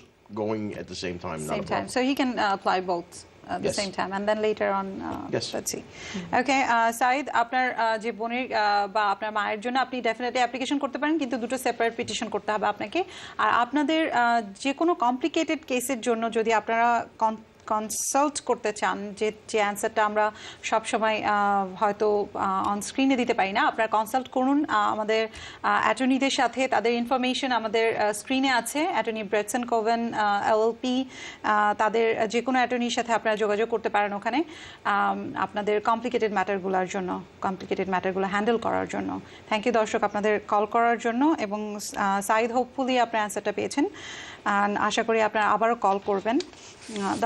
going at the same time. Same time. So he can apply both at the Yes. same time, and then later on, Yes. let's see. Okay, Saeed, আপনার যে বোনের বা আপনার মায়ের জন্য আপনি definitely application করতে পারেন, কিন্তু দুটো সেপারেট পিটিশন করতে হবে আপনাকে। আর আপনাদের যে কোনো কমপ্লিকেটেড কেসের জন্য যদি আপনারা কনসাল্ট করতে চান, যে অ্যান্সারটা আমরা সবসময় হয়তো অন স্ক্রিনে দিতে পারি না, আপনারা কনসাল্ট করুন আমাদের অ্যাটর্নিদের সাথে। তাদের ইনফরমেশন আমাদের স্ক্রিনে আছে। অ্যাটর্নি ব্রেটস কোভেন, LLP, তাদের যে কোনো অ্যাটর্নির সাথে আপনারা যোগাযোগ করতে পারেন ওখানে আপনাদের কমপ্লিকেটেড ম্যাটারগুলো হ্যান্ডেল করার জন্য। থ্যাংক ইউ দর্শক আপনাদের কল করার জন্য, এবং সাইদ হোপফুলি আপনার অ্যান্সারটা পেয়েছেন। আশা করি আপনারা আবারও কল করবেন।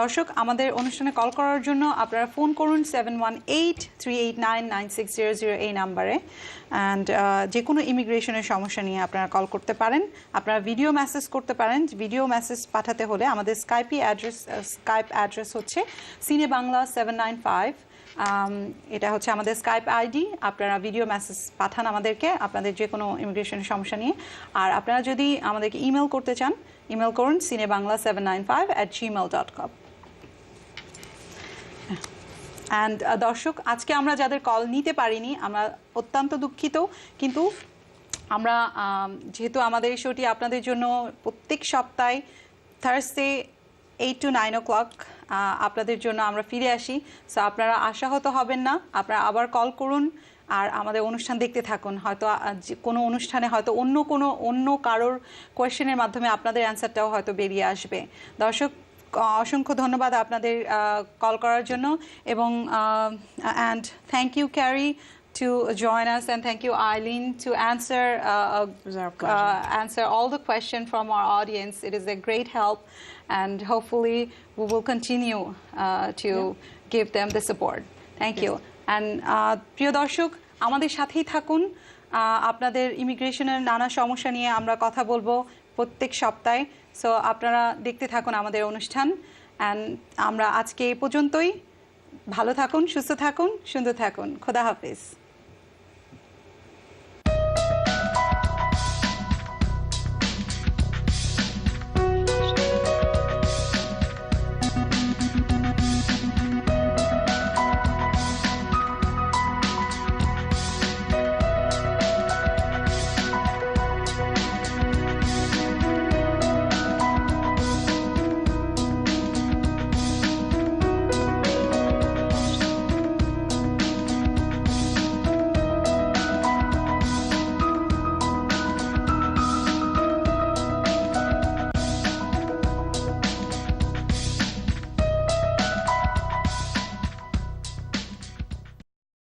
দর্শক, আমাদের অনুষ্ঠানে কল করার জন্য আপনারা ফোন করুন 718-389-9600 এই নাম্বারে। অ্যান্ড যে কোনো ইমিগ্রেশনের সমস্যা নিয়ে আপনারা কল করতে পারেন। আপনারা ভিডিও মেসেজ করতে পারেন। ভিডিও মেসেজ পাঠাতে হলে আমাদের স্কাইপ অ্যাড্রেস হচ্ছে সিনে বাংলা 795। এটা হচ্ছে আমাদের স্কাইপ আইডি। আপনারা ভিডিও মেসেজ পাঠান আমাদেরকে আপনাদের যে কোনো ইমিগ্রেশনের সমস্যা নিয়ে। আর আপনারা যদি আমাদেরকে ইমেল করতে চান, ইমেল করুন cinebangla795@gmail.com। অ্যান্ড দর্শক, আজকে আমরা যাদের কল নিতে পারিনি, আমরা অত্যন্ত দুঃখিত, কিন্তু আমরা যেহেতু আমাদের এই শোটি আপনাদের জন্য প্রত্যেক সপ্তাহে থার্সডে 8 to 9 o'clock আপনাদের জন্য আমরা ফিরে আসি। সো আপনারা আশাহত হবেন না, আপনারা আবার কল করুন আর আমাদের অনুষ্ঠান দেখতে থাকুন। হয়তো কোনো অনুষ্ঠানে হয়তো অন্য কারোর কোয়েশ্চেনের মাধ্যমে আপনাদের অ্যান্সারটাও হয়তো বেরিয়ে আসবে। দর্শক, অসংখ্য ধন্যবাদ আপনাদের কল করার জন্য, এবং and thank you Carrie to join us, and thank you Eileen to answer all the questions from our audience. It is a great help, and hopefully we will continue to give them the support. Thank you. And প্রিয় দর্শক, আমাদের সাথেই থাকুন। আপনাদের ইমিগ্রেশনের নানা সমস্যা নিয়ে আমরা কথা বলবো প্রত্যেক সপ্তাহে। সো আপনারা দেখতে থাকুন আমাদের অনুষ্ঠান। অ্যান্ড আমরা আজকে এই পর্যন্তই। ভালো থাকুন, সুস্থ থাকুন, সুন্দর থাকুন। খোদা হাফেজ।